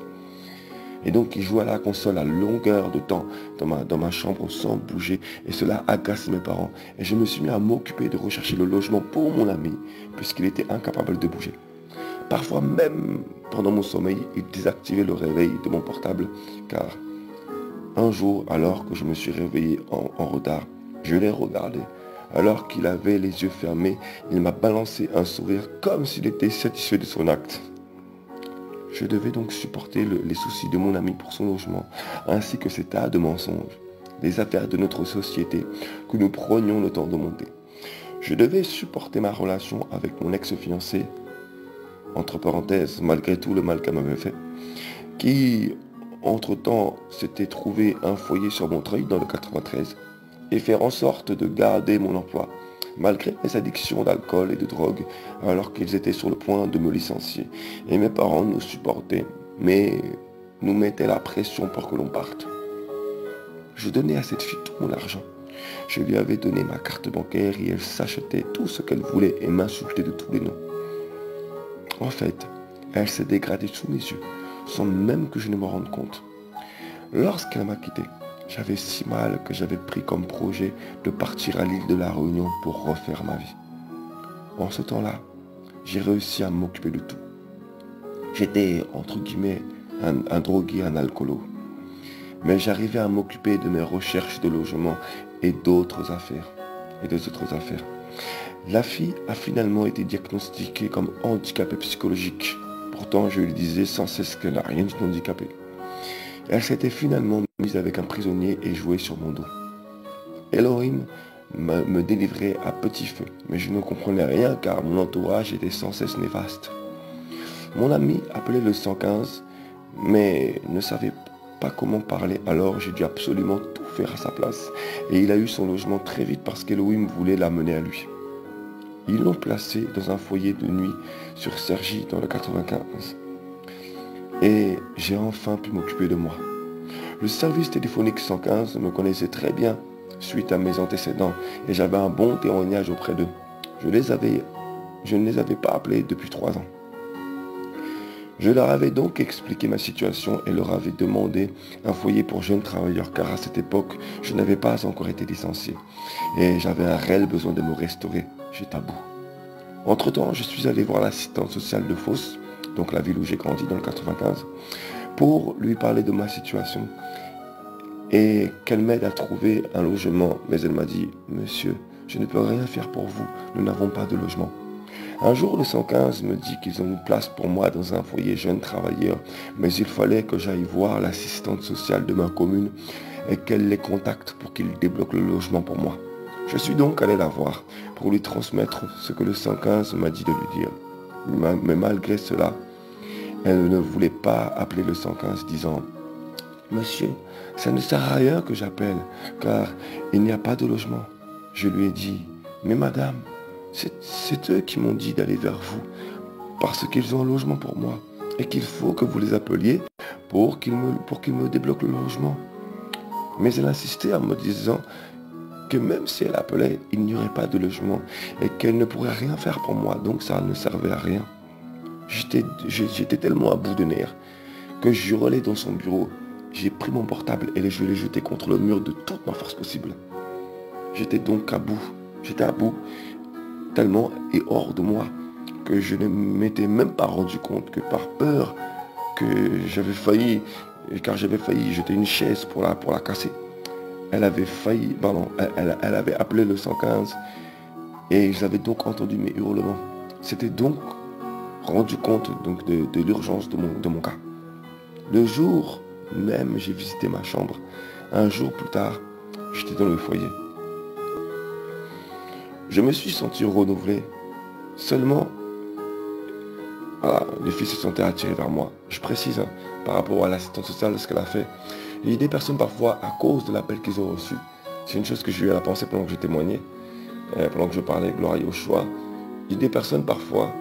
Et donc il jouait à la console à longueur de temps dans ma chambre sans bouger. Et cela agace mes parents. Et je me suis mis à m'occuper de rechercher le logement pour mon ami, puisqu'il était incapable de bouger. Parfois même pendant mon sommeil, il désactivait le réveil de mon portable. Car un jour, alors que je me suis réveillé en retard, je l'ai regardé Alors qu'il avait les yeux fermés, il m'a balancé un sourire comme s'il était satisfait de son acte. Je devais donc supporter les soucis de mon ami pour son logement, ainsi que ces tas de mensonges, des affaires de notre société que nous prenions le temps de monter. Je devais supporter ma relation avec mon ex-fiancé, entre parenthèses, malgré tout le mal qu'elle m'avait fait, qui, entre-temps, s'était trouvé un foyer sur Montreuil dans le 93, et faire en sorte de garder mon emploi, malgré mes addictions d'alcool et de drogue, alors qu'ils étaient sur le point de me licencier. Et mes parents nous supportaient, mais nous mettaient la pression pour que l'on parte. Je donnais à cette fille tout mon argent. Je lui avais donné ma carte bancaire et elle s'achetait tout ce qu'elle voulait et m'insultait de tous les noms. En fait, elle s'est dégradée sous mes yeux, sans même que je ne me rende compte. Lorsqu'elle m'a quitté, j'avais si mal que j'avais pris comme projet de partir à l'île de la Réunion pour refaire ma vie. En ce temps-là, j'ai réussi à m'occuper de tout. J'étais, entre guillemets, un drogué, un alcoolo. Mais j'arrivais à m'occuper de mes recherches de logement et d'autres affaires. La fille a finalement été diagnostiquée comme handicapée psychologique. Pourtant, je lui disais sans cesse qu'elle n'a rien d'handicapé. Elle s'était finalement mise avec un prisonnier et jouait sur mon dos. Elohim me délivrait à petit feu, mais je ne comprenais rien car mon entourage était sans cesse néfaste. Mon ami appelait le 115, mais ne savait pas comment parler, alors j'ai dû absolument tout faire à sa place. Et il a eu son logement très vite parce qu'Elohim voulait l'amener à lui. Ils l'ont placé dans un foyer de nuit sur Cergy dans le 95. Et j'ai enfin pu m'occuper de moi. Le service téléphonique 115 me connaissait très bien suite à mes antécédents et j'avais un bon témoignage auprès d'eux. Je ne les avais pas appelés depuis 3 ans. Je leur avais donc expliqué ma situation et leur avais demandé un foyer pour jeunes travailleurs car à cette époque, je n'avais pas encore été licencié et j'avais un réel besoin de me restaurer. J'étais à bout. Entre-temps, je suis allé voir l'assistante sociale de Fos, donc la ville où j'ai grandi dans le 95, pour lui parler de ma situation et qu'elle m'aide à trouver un logement. Mais elle m'a dit, monsieur, je ne peux rien faire pour vous, nous n'avons pas de logement. Un jour, le 115 me dit qu'ils ont une place pour moi dans un foyer jeune travailleur, mais il fallait que j'aille voir l'assistante sociale de ma commune et qu'elle les contacte pour qu'ils débloquent le logement pour moi. Je suis donc allé la voir pour lui transmettre ce que le 115 m'a dit de lui dire. Mais malgré cela, elle ne voulait pas appeler le 115 disant « Monsieur, ça ne sert à rien que j'appelle, car il n'y a pas de logement. » Je lui ai dit « Mais madame, c'est eux qui m'ont dit d'aller vers vous, parce qu'ils ont un logement pour moi, et qu'il faut que vous les appeliez pour qu'ils me débloquent le logement. » Mais elle insistait en me disant que même si elle appelait, il n'y aurait pas de logement, et qu'elle ne pourrait rien faire pour moi, donc ça ne servait à rien. J'étais tellement à bout de nerfs que je hurlais dans son bureau. J'ai pris mon portable et je l'ai jeté contre le mur de toute ma force possible. J'étais donc à bout. J'étais à bout tellement et hors de moi que je ne m'étais même pas rendu compte que par peur que j'avais failli, car j'avais failli jeter une chaise pour la casser. Elle avait appelé le 115 et ils avaient donc entendu mes hurlements. C'était donc rendu compte donc de l'urgence de mon cas. Le jour même, j'ai visité ma chambre. Un jour plus tard, j'étais dans le foyer. Je me suis senti renouvelé. Seulement, voilà, les filles se sentaient attirées vers moi. Je précise, par rapport à l'assistante sociale, ce qu'elle a fait. Il y a des personnes parfois, à cause de l'appel qu'ils ont reçu, c'est une chose que j'ai eu à la pensée pendant que je témoignais, pendant que je parlais, gloire à Yoshua. Il y a des personnes parfois,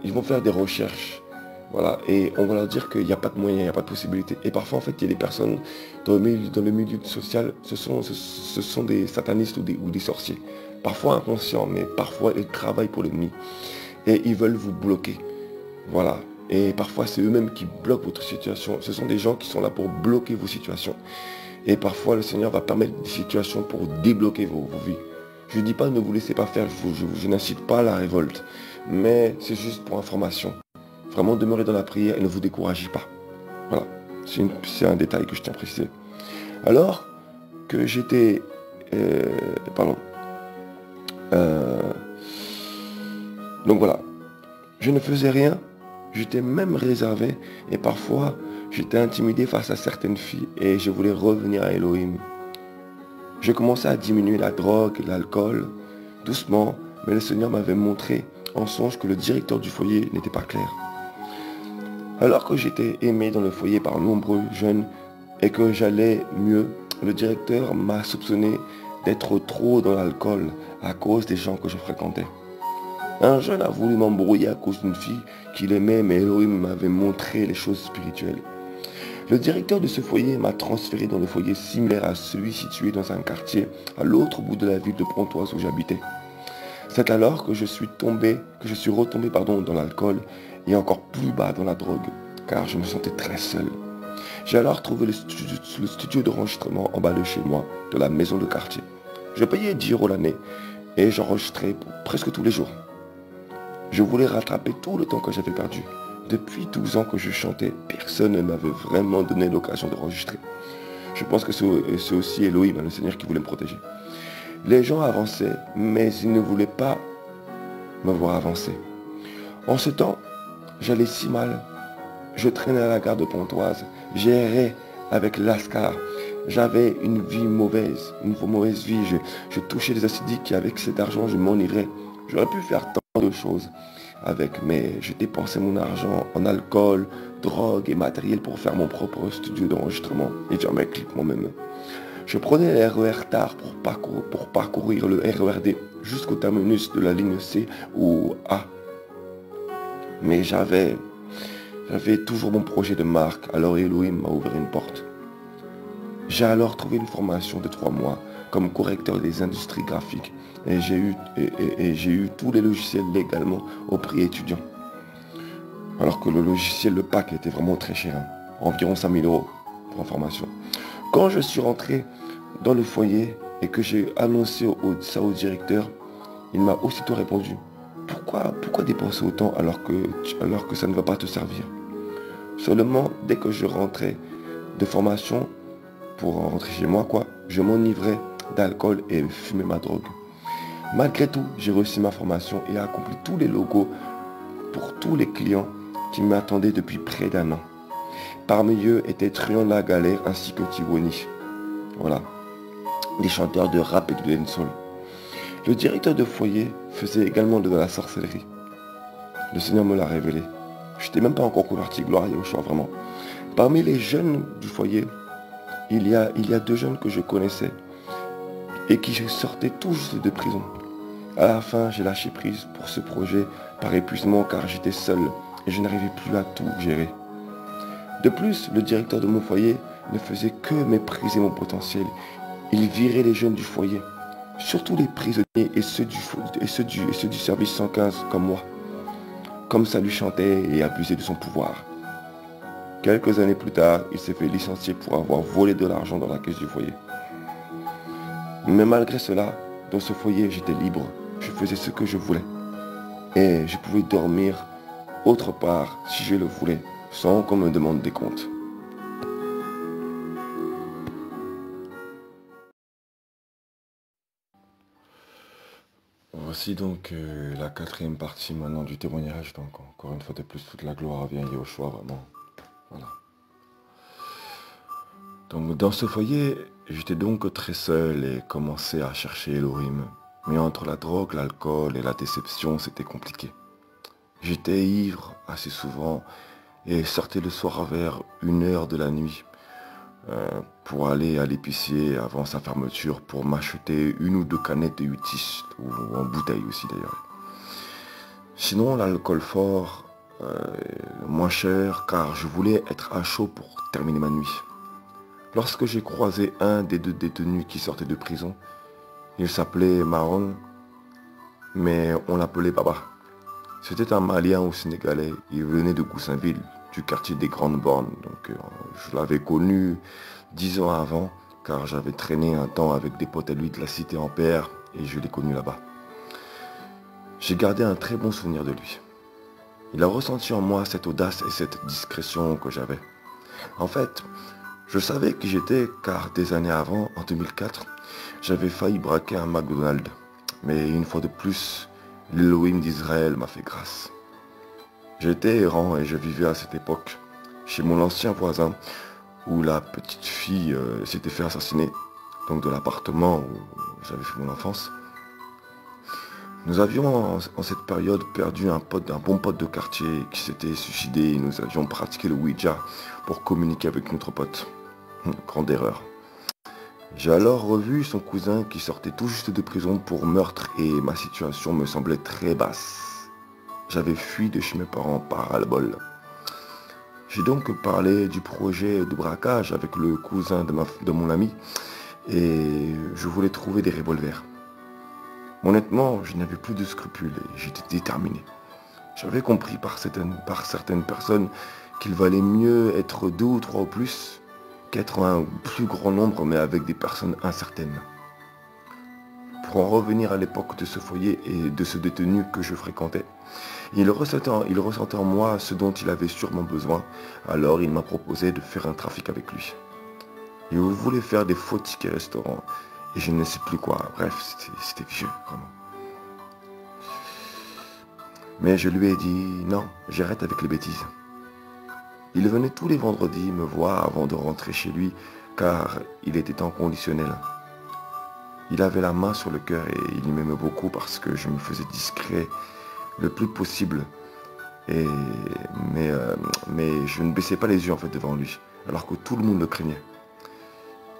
ils vont faire des recherches, voilà, et on va leur dire qu'il n'y a pas de moyens, il n'y a pas de possibilité. Et parfois, en fait, il y a des personnes dans le milieu social, ce sont des satanistes ou des sorciers. Parfois inconscients, mais parfois ils travaillent pour l'ennemi. Et ils veulent vous bloquer. Voilà. Et parfois, c'est eux-mêmes qui bloquent votre situation. Ce sont des gens qui sont là pour bloquer vos situations. Et parfois, le Seigneur va permettre des situations pour débloquer vos vies. Je ne dis pas ne vous laissez pas faire, je n'incite pas à la révolte. Mais c'est juste pour information. Vraiment, demeurez dans la prière et ne vous découragez pas. Voilà. C'est un détail que je tiens à préciser. Alors que j'étais... Euh, donc voilà, je ne faisais rien, j'étais même réservé et parfois j'étais intimidé face à certaines filles et je voulais revenir à Elohim. Je commençais à diminuer la drogue et l'alcool, doucement, mais le Seigneur m'avait montré en songe que le directeur du foyer n'était pas clair. Alors que j'étais aimé dans le foyer par nombreux jeunes et que j'allais mieux, le directeur m'a soupçonné d'être trop dans l'alcool à cause des gens que je fréquentais. Un jeune a voulu m'embrouiller à cause d'une fille qu'il aimait, mais Elohim m'avait montré les choses spirituelles. Le directeur de ce foyer m'a transféré dans le foyer similaire à celui situé dans un quartier à l'autre bout de la ville de Pontoise où j'habitais. C'est alors que je suis retombé dans l'alcool et encore plus bas dans la drogue, car je me sentais très seul. J'ai alors trouvé le studio d'enregistrement en bas de chez moi, de la maison de quartier. Je payais 10 € l'année et j'enregistrais presque tous les jours. Je voulais rattraper tout le temps que j'avais perdu. Depuis 12 ans que je chantais, personne ne m'avait vraiment donné l'occasion d'enregistrer. Je pense que c'est aussi Elohim, le Seigneur, qui voulait me protéger. Les gens avançaient, mais ils ne voulaient pas me voir avancer. En ce temps, j'allais si mal. Je traînais à la gare de Pontoise. J'errais avec Lascar. J'avais une mauvaise vie. Je touchais des acidiques et avec cet argent, je m'enivrais. J'aurais pu faire tant de choses avec, mais je dépensais mon argent en alcool, drogue et matériel pour faire mon propre studio d'enregistrement et faire mes clips moi-même. Je prenais le RER tard pour parcourir le RERD jusqu'au terminus de la ligne C ou A. Mais j'avais toujours mon projet de marque, alors Elohim m'a ouvert une porte. J'ai alors trouvé une formation de 3 mois comme correcteur des industries graphiques et j'ai eu tous les logiciels légalement au prix étudiant. Alors que le logiciel, le pack était vraiment très cher, hein, environ 5 000 € pour information. Quand je suis rentré dans le foyer et que j'ai annoncé ça au directeur, il m'a aussitôt répondu: pourquoi dépenser autant alors que ça ne va pas te servir? Seulement, dès que je rentrais de formation, pour rentrer chez moi, je m'enivrais d'alcool et fumais ma drogue. Malgré tout, j'ai reçu ma formation et accompli tous les logos pour tous les clients qui m'attendaient depuis près d'1 an. Parmi eux étaient Trion La Galère ainsi que Tivoni. Voilà, des chanteurs de rap et de dancehall. Le directeur de foyer faisait également de la sorcellerie. Le Seigneur me l'a révélé. Je n'étais même pas encore converti, gloire à Yahushua, vraiment. Parmi les jeunes du foyer, il y a 2 jeunes que je connaissais et qui sortaient tout juste de prison. À la fin, j'ai lâché prise pour ce projet par épuisement car j'étais seul et je n'arrivais plus à tout gérer. De plus, le directeur de mon foyer ne faisait que mépriser mon potentiel. Il virait les jeunes du foyer, surtout les prisonniers et ceux du service 115 comme moi. Comme ça lui chantait et abusait de son pouvoir. Quelques années plus tard, il s'est fait licencier pour avoir volé de l'argent dans la caisse du foyer. Mais malgré cela, dans ce foyer, j'étais libre. Je faisais ce que je voulais. Et je pouvais dormir autre part si je le voulais, sans qu'on me demande des comptes. Voici donc la 4e partie maintenant du témoignage. Donc encore une fois de plus, toute la gloire vient Yahushua, vraiment. Voilà. Donc dans ce foyer, j'étais donc très seul et commençais à chercher Elohim. Mais entre la drogue, l'alcool et la déception, c'était compliqué. J'étais ivre assez souvent et sortais le soir vers 1 h de la nuit pour aller à l'épicier avant sa fermeture pour m'acheter 1 ou 2 canettes de Utis ou en bouteille aussi d'ailleurs. Sinon l'alcool fort, moins cher car je voulais être à chaud pour terminer ma nuit. Lorsque j'ai croisé un des 2 détenus qui sortait de prison, il s'appelait Mahon, mais on l'appelait Baba. C'était un Malien ou Sénégalais, il venait de Goussainville, du quartier des Grandes Bornes. Donc je l'avais connu 10 ans avant, car j'avais traîné un temps avec des potes à lui de la cité Ampère, et je l'ai connu là-bas. J'ai gardé un très bon souvenir de lui. Il a ressenti en moi cette audace et cette discrétion que j'avais. En fait, je savais qui j'étais car des années avant, en 2004, j'avais failli braquer un McDonald's. Mais une fois de plus, l'Élohim d'Israël m'a fait grâce. J'étais errant et je vivais à cette époque chez mon ancien voisin où la petite fille s'était fait assassiner, donc de l'appartement où j'avais fait mon enfance. Nous avions en cette période perdu un bon pote de quartier qui s'était suicidé et nous avions pratiqué le Ouija pour communiquer avec notre pote. Grande erreur. J'ai alors revu son cousin qui sortait tout juste de prison pour meurtre et ma situation me semblait très basse. J'avais fui de chez mes parents par ras-le-bol. J'ai donc parlé du projet de braquage avec le cousin de mon ami et je voulais trouver des revolvers. Honnêtement, je n'avais plus de scrupules et j'étais déterminé. J'avais compris par certaines personnes qu'il valait mieux être 2 ou 3 au plus qu'être un plus grand nombre mais avec des personnes incertaines. Pour en revenir à l'époque de ce foyer et de ce détenu que je fréquentais, il ressentait en moi ce dont il avait sûrement besoin, alors il m'a proposé de faire un trafic avec lui. Il voulait faire des faux tickets restaurants et je ne sais plus quoi, bref, c'était vieux, vraiment. Mais je lui ai dit non, j'arrête avec les bêtises. Il venait tous les vendredis me voir avant de rentrer chez lui car il était en conditionnel. Il avait la main sur le cœur et il m'aimait beaucoup parce que je me faisais discret le plus possible. Mais je ne baissais pas les yeux en fait devant lui, alors que tout le monde le craignait.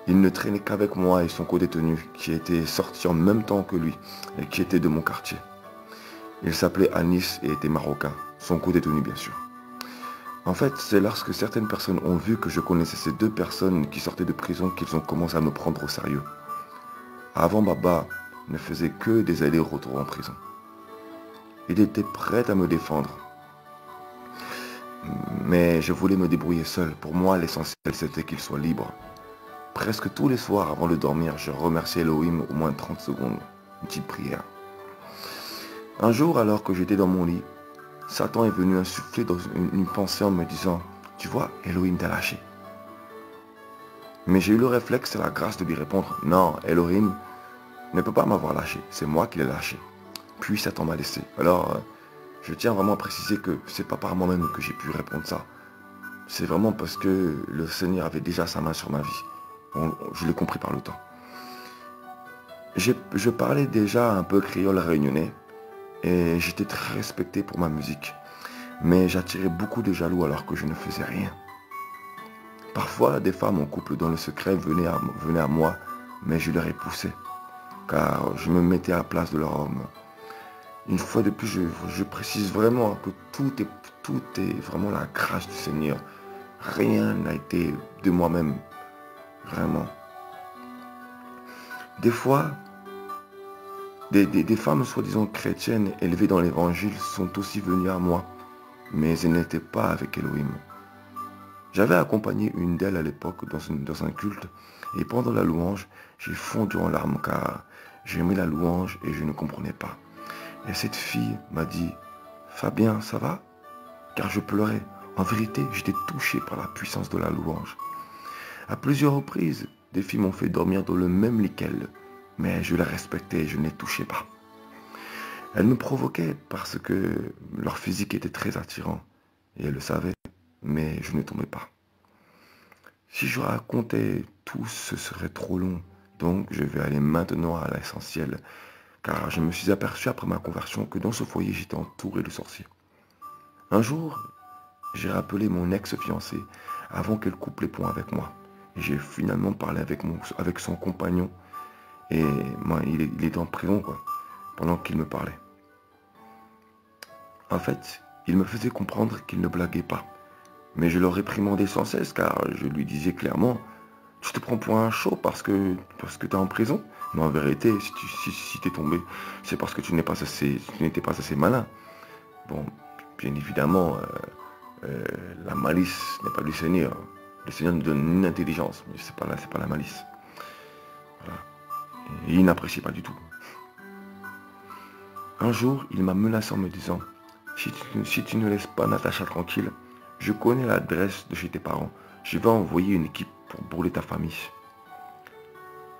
Il ne traînait qu'avec moi et son co-détenu qui était sorti en même temps que lui et qui était de mon quartier. Il s'appelait Anis et était marocain, son co-détenu bien sûr. En fait, c'est lorsque certaines personnes ont vu que je connaissais ces 2 personnes qui sortaient de prison qu'ils ont commencé à me prendre au sérieux. Avant, Baba ne faisait que des allers-retours en prison. Il était prêt à me défendre. Mais je voulais me débrouiller seul. Pour moi, l'essentiel, c'était qu'il soit libre. Presque tous les soirs, avant de dormir, je remerciais Elohim au moins 30 secondes. Une petite prière. Un jour, alors que j'étais dans mon lit, Satan est venu insuffler dans une pensée en me disant « Tu vois, Elohim t'a lâché. » Mais j'ai eu le réflexe et la grâce de lui répondre « Non, Elohim ne peut pas m'avoir lâché, c'est moi qui l'ai lâché. » Puis Satan m'a laissé. Alors, je tiens vraiment à préciser que c'est pas par moi-même que j'ai pu répondre ça. C'est vraiment parce que le Seigneur avait déjà sa main sur ma vie. Je l'ai compris par le temps. Je parlais déjà un peu créole réunionnais et j'étais très respecté pour ma musique. Mais j'attirais beaucoup de jaloux alors que je ne faisais rien. Parfois, des femmes en couple dans le secret venaient à moi, mais je les repoussais, car je me mettais à la place de leur homme. Une fois de plus, je précise vraiment que tout est vraiment la grâce du Seigneur. Rien n'a été de moi-même, vraiment. Des fois, des femmes soi-disant chrétiennes élevées dans l'évangile sont aussi venues à moi, mais elles n'étaient pas avec Elohim. J'avais accompagné une d'elles à l'époque dans un culte, et pendant la louange, j'ai fondu en larmes car j'aimais la louange et je ne comprenais pas. Et cette fille m'a dit « Fabien, ça va ?» Car je pleurais. En vérité, j'étais touché par la puissance de la louange. À plusieurs reprises, des filles m'ont fait dormir dans le même lit qu'elles, mais je les respectais et je ne les touchais pas. Elles me provoquaient parce que leur physique était très attirant, et elles le savaient, mais je ne tombais pas. Si je racontais tout, ce serait trop long, donc je vais aller maintenant à l'essentiel, car je me suis aperçu après ma conversion que dans ce foyer, j'étais entouré de sorciers. Un jour, j'ai rappelé mon ex-fiancée avant qu'elle coupe les ponts avec moi. Et j'ai finalement parlé avec son compagnon. Et moi, il était en prison, quoi, pendant qu'il me parlait. En fait, il me faisait comprendre qu'il ne blaguait pas. Mais je le réprimandais sans cesse, car je lui disais clairement « Tu te prends pour un chaud parce que tu es en prison. Mais en vérité, si tu es tombé, c'est parce que tu n'étais pas assez malin. » Bon, bien évidemment, la malice n'est pas du Seigneur. Le Seigneur nous donne une intelligence, mais c'est pas la malice. Voilà. Et il n'apprécie pas du tout. Un jour, il m'a menacé en me disant « Si tu ne laisses pas Natacha tranquille, je connais l'adresse de chez tes parents. Je vais envoyer une équipe pour brûler ta famille. »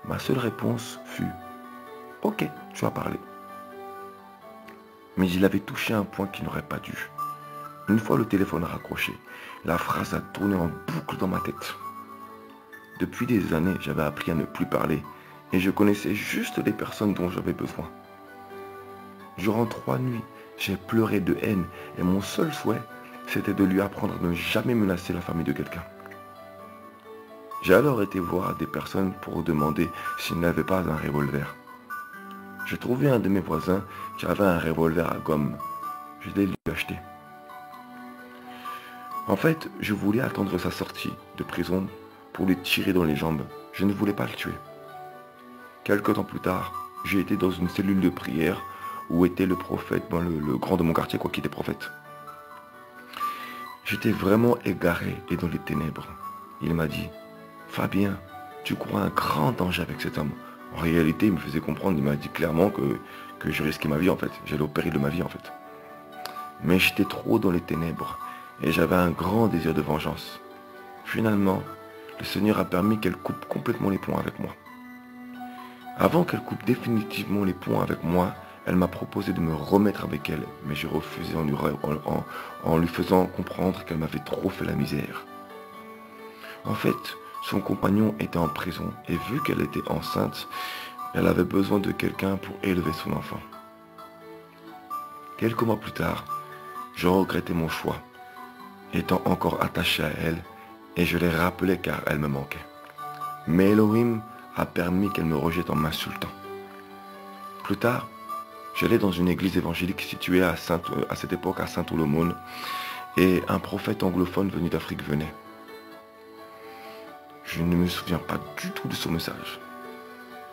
Ma seule réponse fut « Ok, tu as parlé. » mais il avait touché un point qu'il n'aurait pas dû. Une fois le téléphone raccroché, la phrase a tourné en boucle dans ma tête. Depuis des années, j'avais appris à ne plus parler et je connaissais juste les personnes dont j'avais besoin. Durant 3 nuits, j'ai pleuré de haine et mon seul souhait, c'était de lui apprendre à ne jamais menacer la famille de quelqu'un. J'ai alors été voir des personnes pour demander s'il n'avait pas un revolver. J'ai trouvé un de mes voisins qui avait un revolver à gomme. Je l'ai lui acheté. En fait, je voulais attendre sa sortie de prison pour lui tirer dans les jambes. Je ne voulais pas le tuer. Quelque temps plus tard, j'ai été dans une cellule de prière où était le prophète, le grand de mon quartier, qui était prophète. J'étais vraiment égaré et dans les ténèbres. Il m'a dit, « Fabien, tu cours un grand danger avec cet homme. » En réalité, il me faisait comprendre, il m'a dit clairement que je risquais ma vie en fait. J'allais au péril de ma vie en fait. Mais j'étais trop dans les ténèbres et j'avais un grand désir de vengeance. Finalement, le Seigneur a permis qu'elle coupe complètement les ponts avec moi. Avant qu'elle coupe définitivement les ponts avec moi, elle m'a proposé de me remettre avec elle, mais j'ai refusé en lui faisant comprendre qu'elle m'avait trop fait la misère. En fait, son compagnon était en prison et vu qu'elle était enceinte, elle avait besoin de quelqu'un pour élever son enfant. Quelques mois plus tard, je regrettais mon choix, étant encore attaché à elle, et je l'ai rappelé car elle me manquait. Mais Elohim a permis qu'elle me rejette en m'insultant. Plus tard, j'allais dans une église évangélique située à cette époque à Saint-Oulomone, et un prophète anglophone venu d'Afrique venait. Je ne me souviens pas du tout de son message.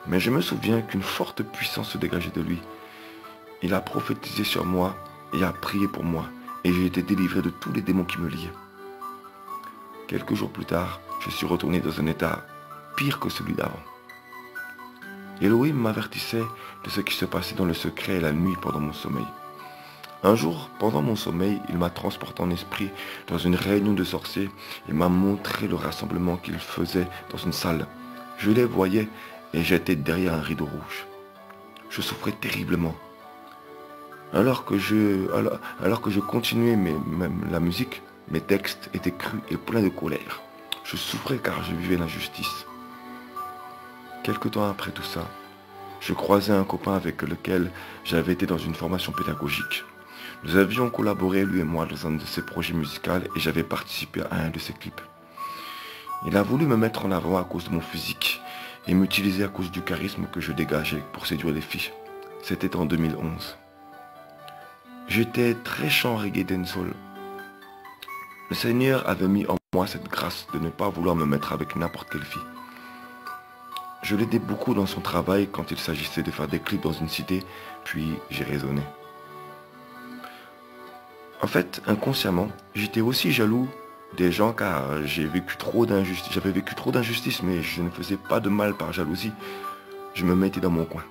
Mais je me souviens qu'une forte puissance se dégageait de lui. Il a prophétisé sur moi et a prié pour moi. Et j'ai été délivré de tous les démons qui me liaient. Quelques jours plus tard, je suis retourné dans un état pire que celui d'avant. Elohim m'avertissait de ce qui se passait dans le secret et la nuit pendant mon sommeil. Un jour, pendant mon sommeil, il m'a transporté en esprit dans une réunion de sorciers et m'a montré le rassemblement qu'ils faisaient dans une salle. Je les voyais et j'étais derrière un rideau rouge. Je souffrais terriblement. Alors que je continuais la musique, mes textes étaient crus et pleins de colère. Je souffrais car je vivais l'injustice. Quelque temps après tout ça, je croisais un copain avec lequel j'avais été dans une formation pédagogique. Nous avions collaboré, lui et moi, dans un de ses projets musicaux et j'avais participé à un de ses clips. Il a voulu me mettre en avant à cause de mon physique et m'utiliser à cause du charisme que je dégageais pour séduire les filles. C'était en 2011. J'étais très chant reggae dancehall. Le Seigneur avait mis en moi cette grâce de ne pas vouloir me mettre avec n'importe quelle fille. Je l'aidais beaucoup dans son travail quand il s'agissait de faire des clips dans une cité, puis j'ai raisonné. En fait, inconsciemment, j'étais aussi jaloux des gens car j'avais vécu trop d'injustice, mais je ne faisais pas de mal par jalousie. Je me mettais dans mon coin.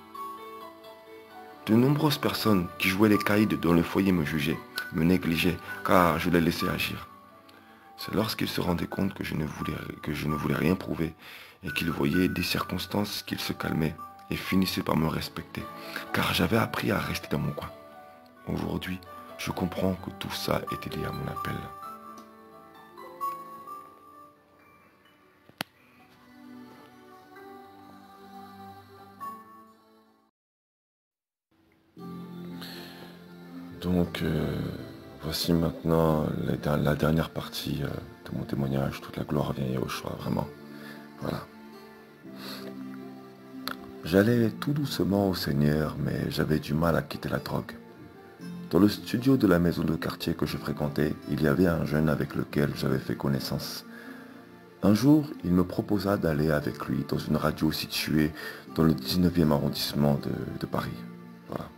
De nombreuses personnes qui jouaient les caïds dans le foyer me jugeaient, me négligeaient, car je les laissais agir. C'est lorsqu'ils se rendaient compte que je ne voulais rien prouver et qu'ils voyaient des circonstances qu'ils se calmaient et finissaient par me respecter, car j'avais appris à rester dans mon coin. Aujourd'hui, je comprends que tout ça était lié à mon appel. Donc, voici maintenant la dernière partie de mon témoignage. Toute la gloire vient à Yahushua, vraiment. Voilà. J'allais tout doucement au Seigneur, mais j'avais du mal à quitter la drogue. Dans le studio de la maison de quartier que je fréquentais, il y avait un jeune avec lequel j'avais fait connaissance. Un jour, il me proposa d'aller avec lui dans une radio située dans le 19e arrondissement de Paris. Voilà.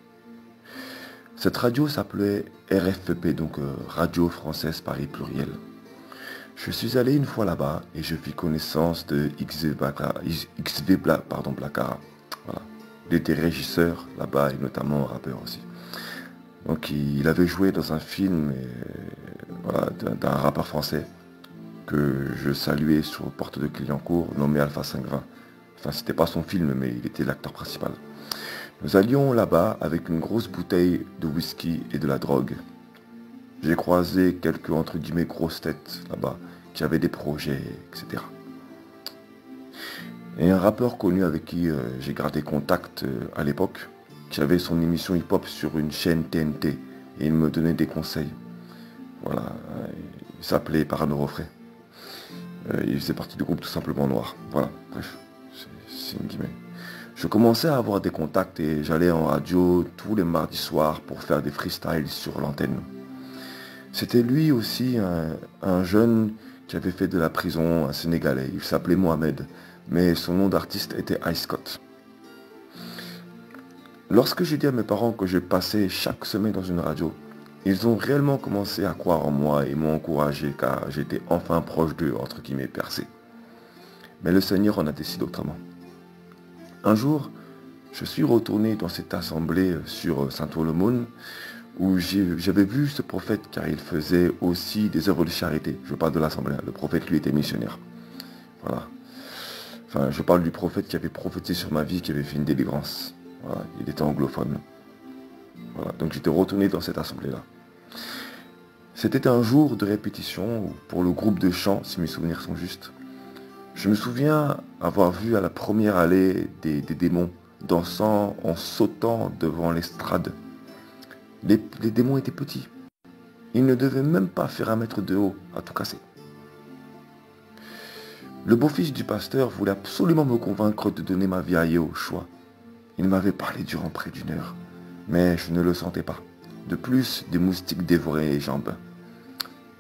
Cette radio s'appelait RFP, donc Radio Française Paris Pluriel. Je suis allé une fois là-bas et je fis connaissance de XV Blacara. Voilà. Il était régisseur là-bas et notamment rappeur aussi. Donc il avait joué dans un film voilà, d'un rappeur français que je saluais sur Porte de Clignancourt, nommé Alpha 520. Enfin, c'était pas son film, mais il était l'acteur principal. Nous allions là-bas avec une grosse bouteille de whisky et de la drogue. J'ai croisé quelques entre guillemets grosses têtes là-bas qui avaient des projets, etc. Et un rappeur connu avec qui j'ai gardé contact à l'époque, qui avait son émission hip-hop sur une chaîne TNT, et il me donnait des conseils. Voilà, il s'appelait Parano Refray. Il faisait partie du groupe Tout Simplement Noir. Voilà, bref, c'est une guillemets. Je commençais à avoir des contacts et j'allais en radio tous les mardis soirs pour faire des freestyles sur l'antenne. C'était lui aussi un jeune qui avait fait de la prison, un Sénégalais. Il s'appelait Mohamed, mais son nom d'artiste était Ice Scott. Lorsque j'ai dit à mes parents que je passais chaque semaine dans une radio, ils ont réellement commencé à croire en moi et m'ont encouragé car j'étais enfin proche d'eux, entre guillemets, percé. Mais le Seigneur en a décidé autrement. Un jour, je suis retourné dans cette assemblée sur Saint-Ouen-le-Mône où j'avais vu ce prophète car il faisait aussi des œuvres de charité. Je parle de l'assemblée, le prophète lui était missionnaire. Voilà. Enfin, je parle du prophète qui avait prophétisé sur ma vie, qui avait fait une délivrance. Voilà, il était anglophone. Voilà, donc j'étais retourné dans cette assemblée-là. C'était un jour de répétition pour le groupe de chant, si mes souvenirs sont justes. Je me souviens avoir vu à la première allée des démons dansant en sautant devant l'estrade. Les démons étaient petits. Ils ne devaient même pas faire 1 mètre de haut, à tout casser. Le beau-fils du pasteur voulait absolument me convaincre de donner ma vie à Dieu au choix. Il m'avait parlé durant près d'1 heure, mais je ne le sentais pas. De plus, des moustiques dévoraient les jambes.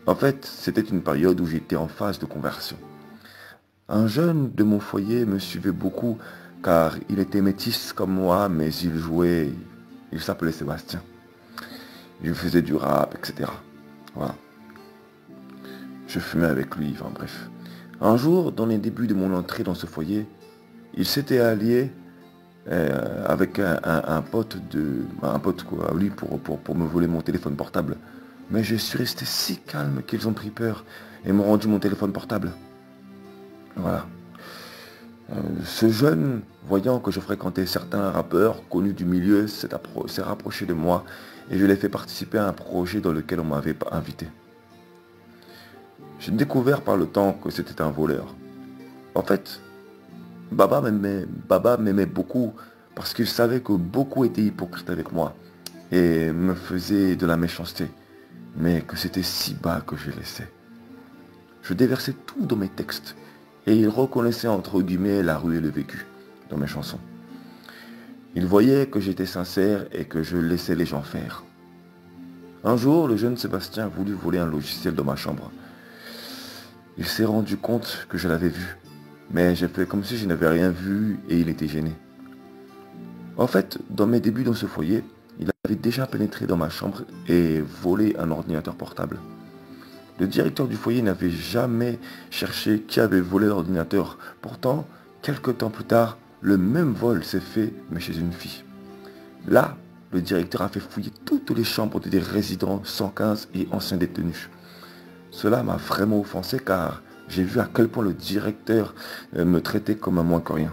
En fait, c'était une période où j'étais en phase de conversion. Un jeune de mon foyer me suivait beaucoup car il était métis comme moi, mais il s'appelait Sébastien. Il faisait du rap, etc. Voilà. Je fumais avec lui, enfin bref. Un jour, dans les débuts de mon entrée dans ce foyer, il s'était allié avec un pote quoi, lui pour me voler mon téléphone portable. Mais je suis resté si calme qu'ils ont pris peur et m'ont rendu mon téléphone portable. Voilà. Ce jeune, voyant que je fréquentais certains rappeurs connus du milieu, s'est rapproché de moi et je l'ai fait participer à un projet dans lequel on m'avait invité. J'ai découvert par le temps que c'était un voleur. En fait, Baba m'aimait beaucoup parce qu'il savait que beaucoup étaient hypocrites avec moi et me faisaient de la méchanceté, mais que c'était si bas que je laissais. Je déversais tout dans mes textes et il reconnaissait entre guillemets la rue et le vécu dans mes chansons. Il voyait que j'étais sincère et que je laissais les gens faire. Un jour, le jeune Sébastien a voulu voler un logiciel dans ma chambre. Il s'est rendu compte que je l'avais vu, mais j'ai fait comme si je n'avais rien vu et il était gêné. En fait, dans mes débuts dans ce foyer, il avait déjà pénétré dans ma chambre et volé un ordinateur portable. Le directeur du foyer n'avait jamais cherché qui avait volé l'ordinateur. Pourtant, quelques temps plus tard, le même vol s'est fait, mais chez une fille. Là, le directeur a fait fouiller toutes les chambres des résidents 115 et anciens détenus. Cela m'a vraiment offensé car j'ai vu à quel point le directeur me traitait comme un moins que rien.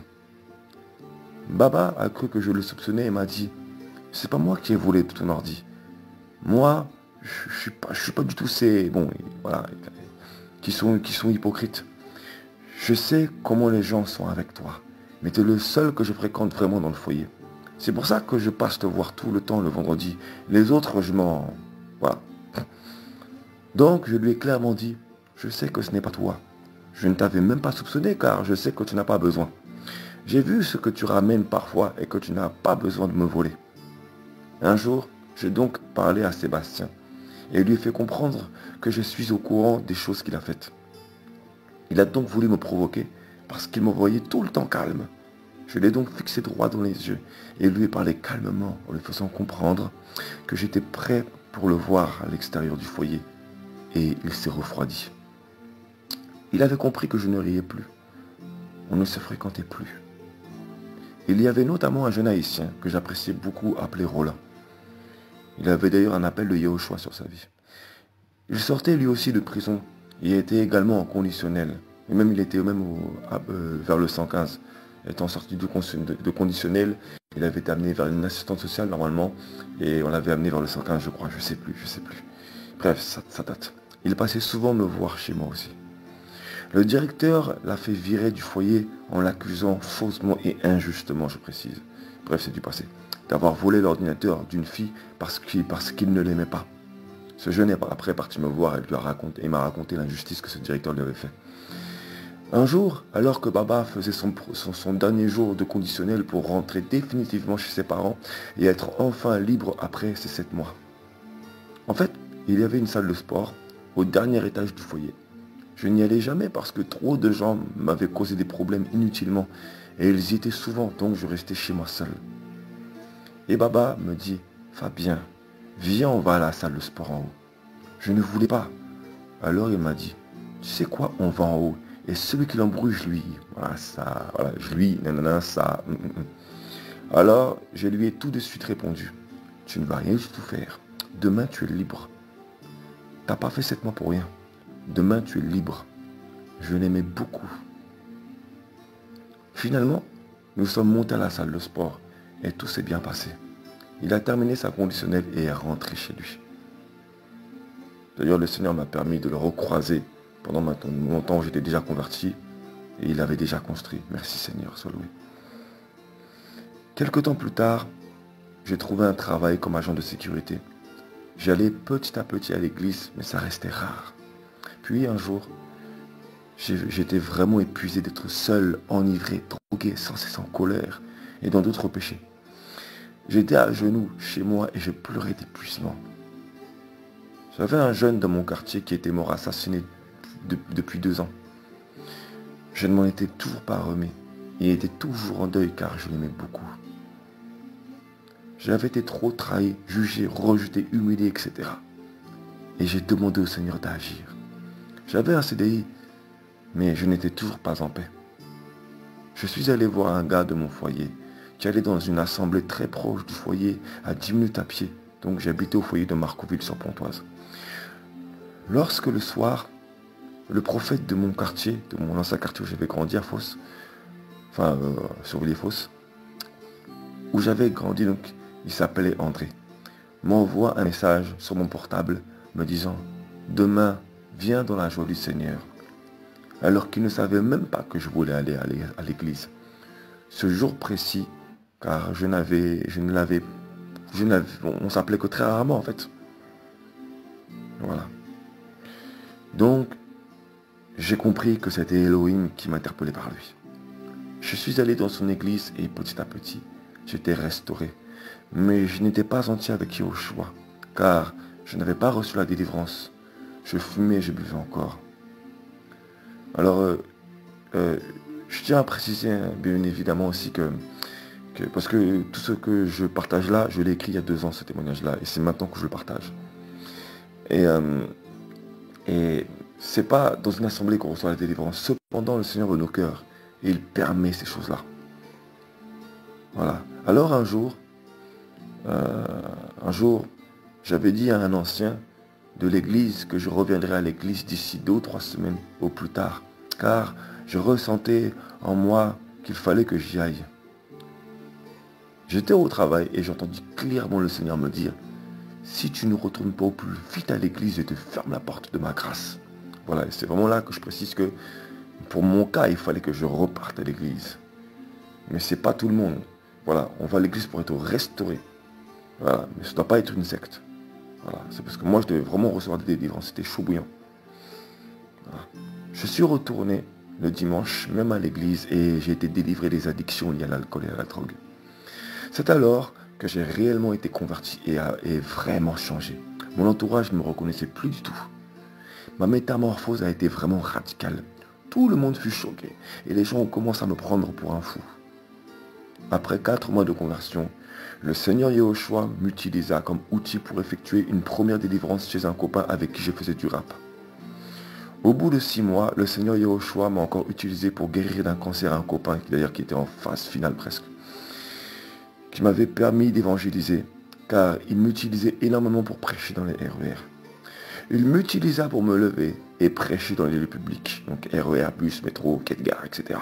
Baba a cru que je le soupçonnais et m'a dit « C'est pas moi qui ai volé ton ordi. Moi, je suis pas du tout ces... Bon, voilà, qui sont hypocrites. Je sais comment les gens sont avec toi, mais tu es le seul que je fréquente vraiment dans le foyer. C'est pour ça que je passe te voir tout le temps le vendredi. Les autres, je m'en... Voilà. Donc, je lui ai clairement dit, je sais que ce n'est pas toi. Je ne t'avais même pas soupçonné car je sais que tu n'as pas besoin. J'ai vu ce que tu ramènes parfois et que tu n'as pas besoin de me voler. Un jour, j'ai donc parlé à Sébastien et lui ai fait comprendre que je suis au courant des choses qu'il a faites. Il a donc voulu me provoquer parce qu'il me voyait tout le temps calme. Je l'ai donc fixé droit dans les yeux et lui ai parlé calmement en lui faisant comprendre que j'étais prêt pour le voir à l'extérieur du foyer. Et il s'est refroidi. Il avait compris que je ne riais plus. On ne se fréquentait plus. Il y avait notamment un jeune haïtien que j'appréciais beaucoup appelé Roland. Il avait d'ailleurs un appel de Yahushua sur sa vie. Il sortait lui aussi de prison. Il était également en conditionnel. Et même il était même vers le 115. Étant sorti de conditionnel, Il avait été amené vers une assistante sociale normalement, et on l'avait amené vers le 115, je crois, je sais plus. Bref, ça date. Il passait souvent me voir chez moi aussi. Le directeur l'a fait virer du foyer en l'accusant faussement et injustement, je précise. Bref, c'est du passé. D'avoir volé l'ordinateur d'une fille parce qu'il ne l'aimait pas. Ce jeune est après parti me voir et m'a raconté l'injustice que ce directeur lui avait fait. Un jour, alors que Baba faisait son dernier jour de conditionnel pour rentrer définitivement chez ses parents et être enfin libre après ces 7 mois. En fait, il y avait une salle de sport au dernier étage du foyer. Je n'y allais jamais parce que trop de gens m'avaient causé des problèmes inutilement et ils y étaient souvent, donc je restais chez moi seul. Et Baba me dit, Fabien, viens, on va à la salle de sport en haut. Je ne voulais pas. Alors il m'a dit, tu sais quoi, on va en haut. Et celui qui l'embrouille, je lui, ça. Alors, je lui ai tout de suite répondu. Tu ne vas rien du tout faire. Demain, tu es libre. T'as pas fait 7 mois pour rien. Demain, tu es libre. Je l'aimais beaucoup. Finalement, nous sommes montés à la salle de sport et tout s'est bien passé. Il a terminé sa conditionnelle et est rentré chez lui. D'ailleurs, le Seigneur m'a permis de le recroiser pendant mon temps où j'étais déjà converti et il avait déjà construit. Merci Seigneur, sois loué. Quelque temps plus tard, j'ai trouvé un travail comme agent de sécurité. J'allais petit à petit à l'église, mais ça restait rare. Puis un jour, j'étais vraiment épuisé d'être seul, enivré, drogué, sans cesse en colère et dans d'autres péchés. J'étais à genoux chez moi et je pleurais d'épuisement. J'avais un jeune dans mon quartier qui était mort assassiné depuis 2 ans. Je ne m'en étais toujours pas remis. Il était toujours en deuil car je l'aimais beaucoup. J'avais été trop trahi, jugé, rejeté, humilié, etc. Et j'ai demandé au Seigneur d'agir. J'avais un CDI, mais je n'étais toujours pas en paix. Je suis allé voir un gars de mon foyer qui allait dans une assemblée très proche du foyer, à 10 minutes à pied. Donc j'habitais au foyer de Marcouville sur Pontoise. Lorsque le soir, le prophète de mon quartier, de mon ancien quartier où j'avais grandi à Fosse, sur les Fosses, où j'avais grandi, donc il s'appelait André, m'envoie un message sur mon portable me disant « Demain, viens dans la joie du Seigneur ». Alors qu'il ne savait même pas que je voulais aller à l'église. Ce jour précis, car on s'appelait que très rarement en fait. Voilà. Donc, j'ai compris que c'était Elohim qui m'interpellait par lui. Je suis allé dans son église et petit à petit, j'étais restauré. Mais je n'étais pas entier avec Yahushua, car je n'avais pas reçu la délivrance. Je fumais et je buvais encore. Alors, je tiens à préciser, bien évidemment aussi parce que tout ce que je partage là, je l'ai écrit il y a 2 ans, ce témoignage-là, et c'est maintenant que je le partage. Et c'est pas dans une assemblée qu'on reçoit la délivrance. Cependant, le Seigneur de nos cœurs, et il permet ces choses-là. Voilà. Alors un jour, j'avais dit à un ancien de l'église que je reviendrais à l'église d'ici 2 ou 3 semaines au plus tard, car je ressentais en moi qu'il fallait que j'y aille. J'étais au travail et j'entendis clairement le Seigneur me dire « Si tu ne retournes pas au plus vite à l'église, je te ferme la porte de ma grâce. » Voilà, c'est vraiment là que je précise que pour mon cas, il fallait que je reparte à l'église. Mais c'est pas tout le monde. Voilà, on va à l'église pour être restauré. Voilà, mais ça ne doit pas être une secte. Voilà, c'est parce que moi, je devais vraiment recevoir des délivrances. C'était chaud bouillant. Voilà. Je suis retourné le dimanche, même à l'église, et j'ai été délivré des addictions liées à l'alcool et à la drogue. C'est alors que j'ai réellement été converti et vraiment changé. Mon entourage ne me reconnaissait plus du tout. Ma métamorphose a été vraiment radicale. Tout le monde fut choqué et les gens ont commencé à me prendre pour un fou. Après 4 mois de conversion, le Seigneur Yahushua m'utilisa comme outil pour effectuer une première délivrance chez un copain avec qui je faisais du rap. Au bout de 6 mois, le Seigneur Yahushua m'a encore utilisé pour guérir d'un cancer à un copain, qui était en phase finale presque, qui m'avait permis d'évangéliser, car il m'utilisait énormément pour prêcher dans les RER. Il m'utilisa pour me lever et prêcher dans les lieux publics, donc RER, bus, métro, quai de gare, etc.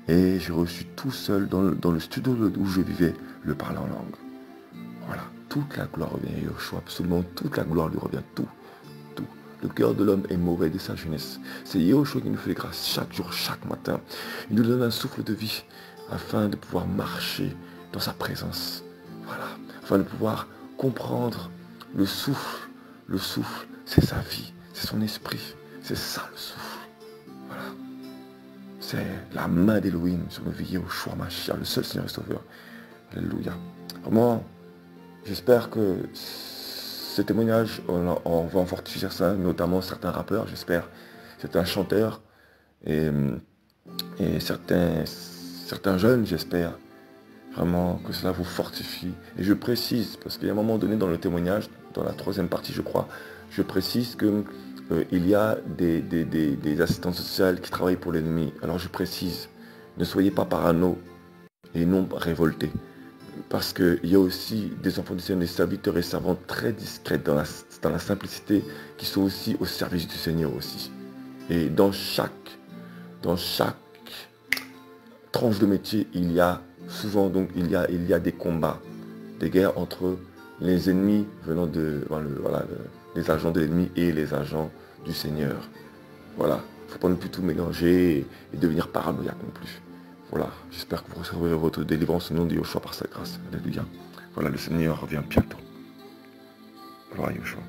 Et j'ai reçu tout seul dans le studio où je vivais le parler en langue. Voilà, toute la gloire revient à Yahushua, absolument toute la gloire lui revient, tout. Le cœur de l'homme est mauvais dès sa jeunesse. C'est Yahushua qui nous fait grâce chaque jour, chaque matin. Il nous donne un souffle de vie afin de pouvoir marcher dans sa présence. Voilà, afin de pouvoir comprendre le souffle. Le souffle, c'est sa vie, c'est son esprit. C'est ça le souffle. Voilà. C'est la main d'Élohim sur nos vies, Yahushua Mashiach, le seul Seigneur et Sauveur. Alléluia. Vraiment, j'espère que ce témoignage, on va en fortifier ça, notamment certains rappeurs, j'espère, certains chanteurs et certains jeunes, j'espère vraiment que cela vous fortifie. Et je précise, parce qu'il y a un moment donné dans le témoignage, dans la 3e partie je crois, je précise que il y a des assistantes sociales qui travaillent pour l'ennemi. Alors je précise, ne soyez pas parano et non révoltés. Parce qu'il y a aussi des enfants du Seigneur, des serviteurs et servantes très discrets dans la simplicité, qui sont aussi au service du Seigneur aussi. Et dans chaque tranche de métier, il y a souvent donc il y a des combats, des guerres entre les ennemis venant les agents de l'ennemi et les agents du Seigneur. Voilà, il ne faut pas non plus tout mélanger et devenir paranoïaque non plus. Voilà, j'espère que vous recevrez votre délivrance au nom de Yahushua par sa grâce. Alléluia. Voilà, le Seigneur revient bientôt. Gloire à Yahushua.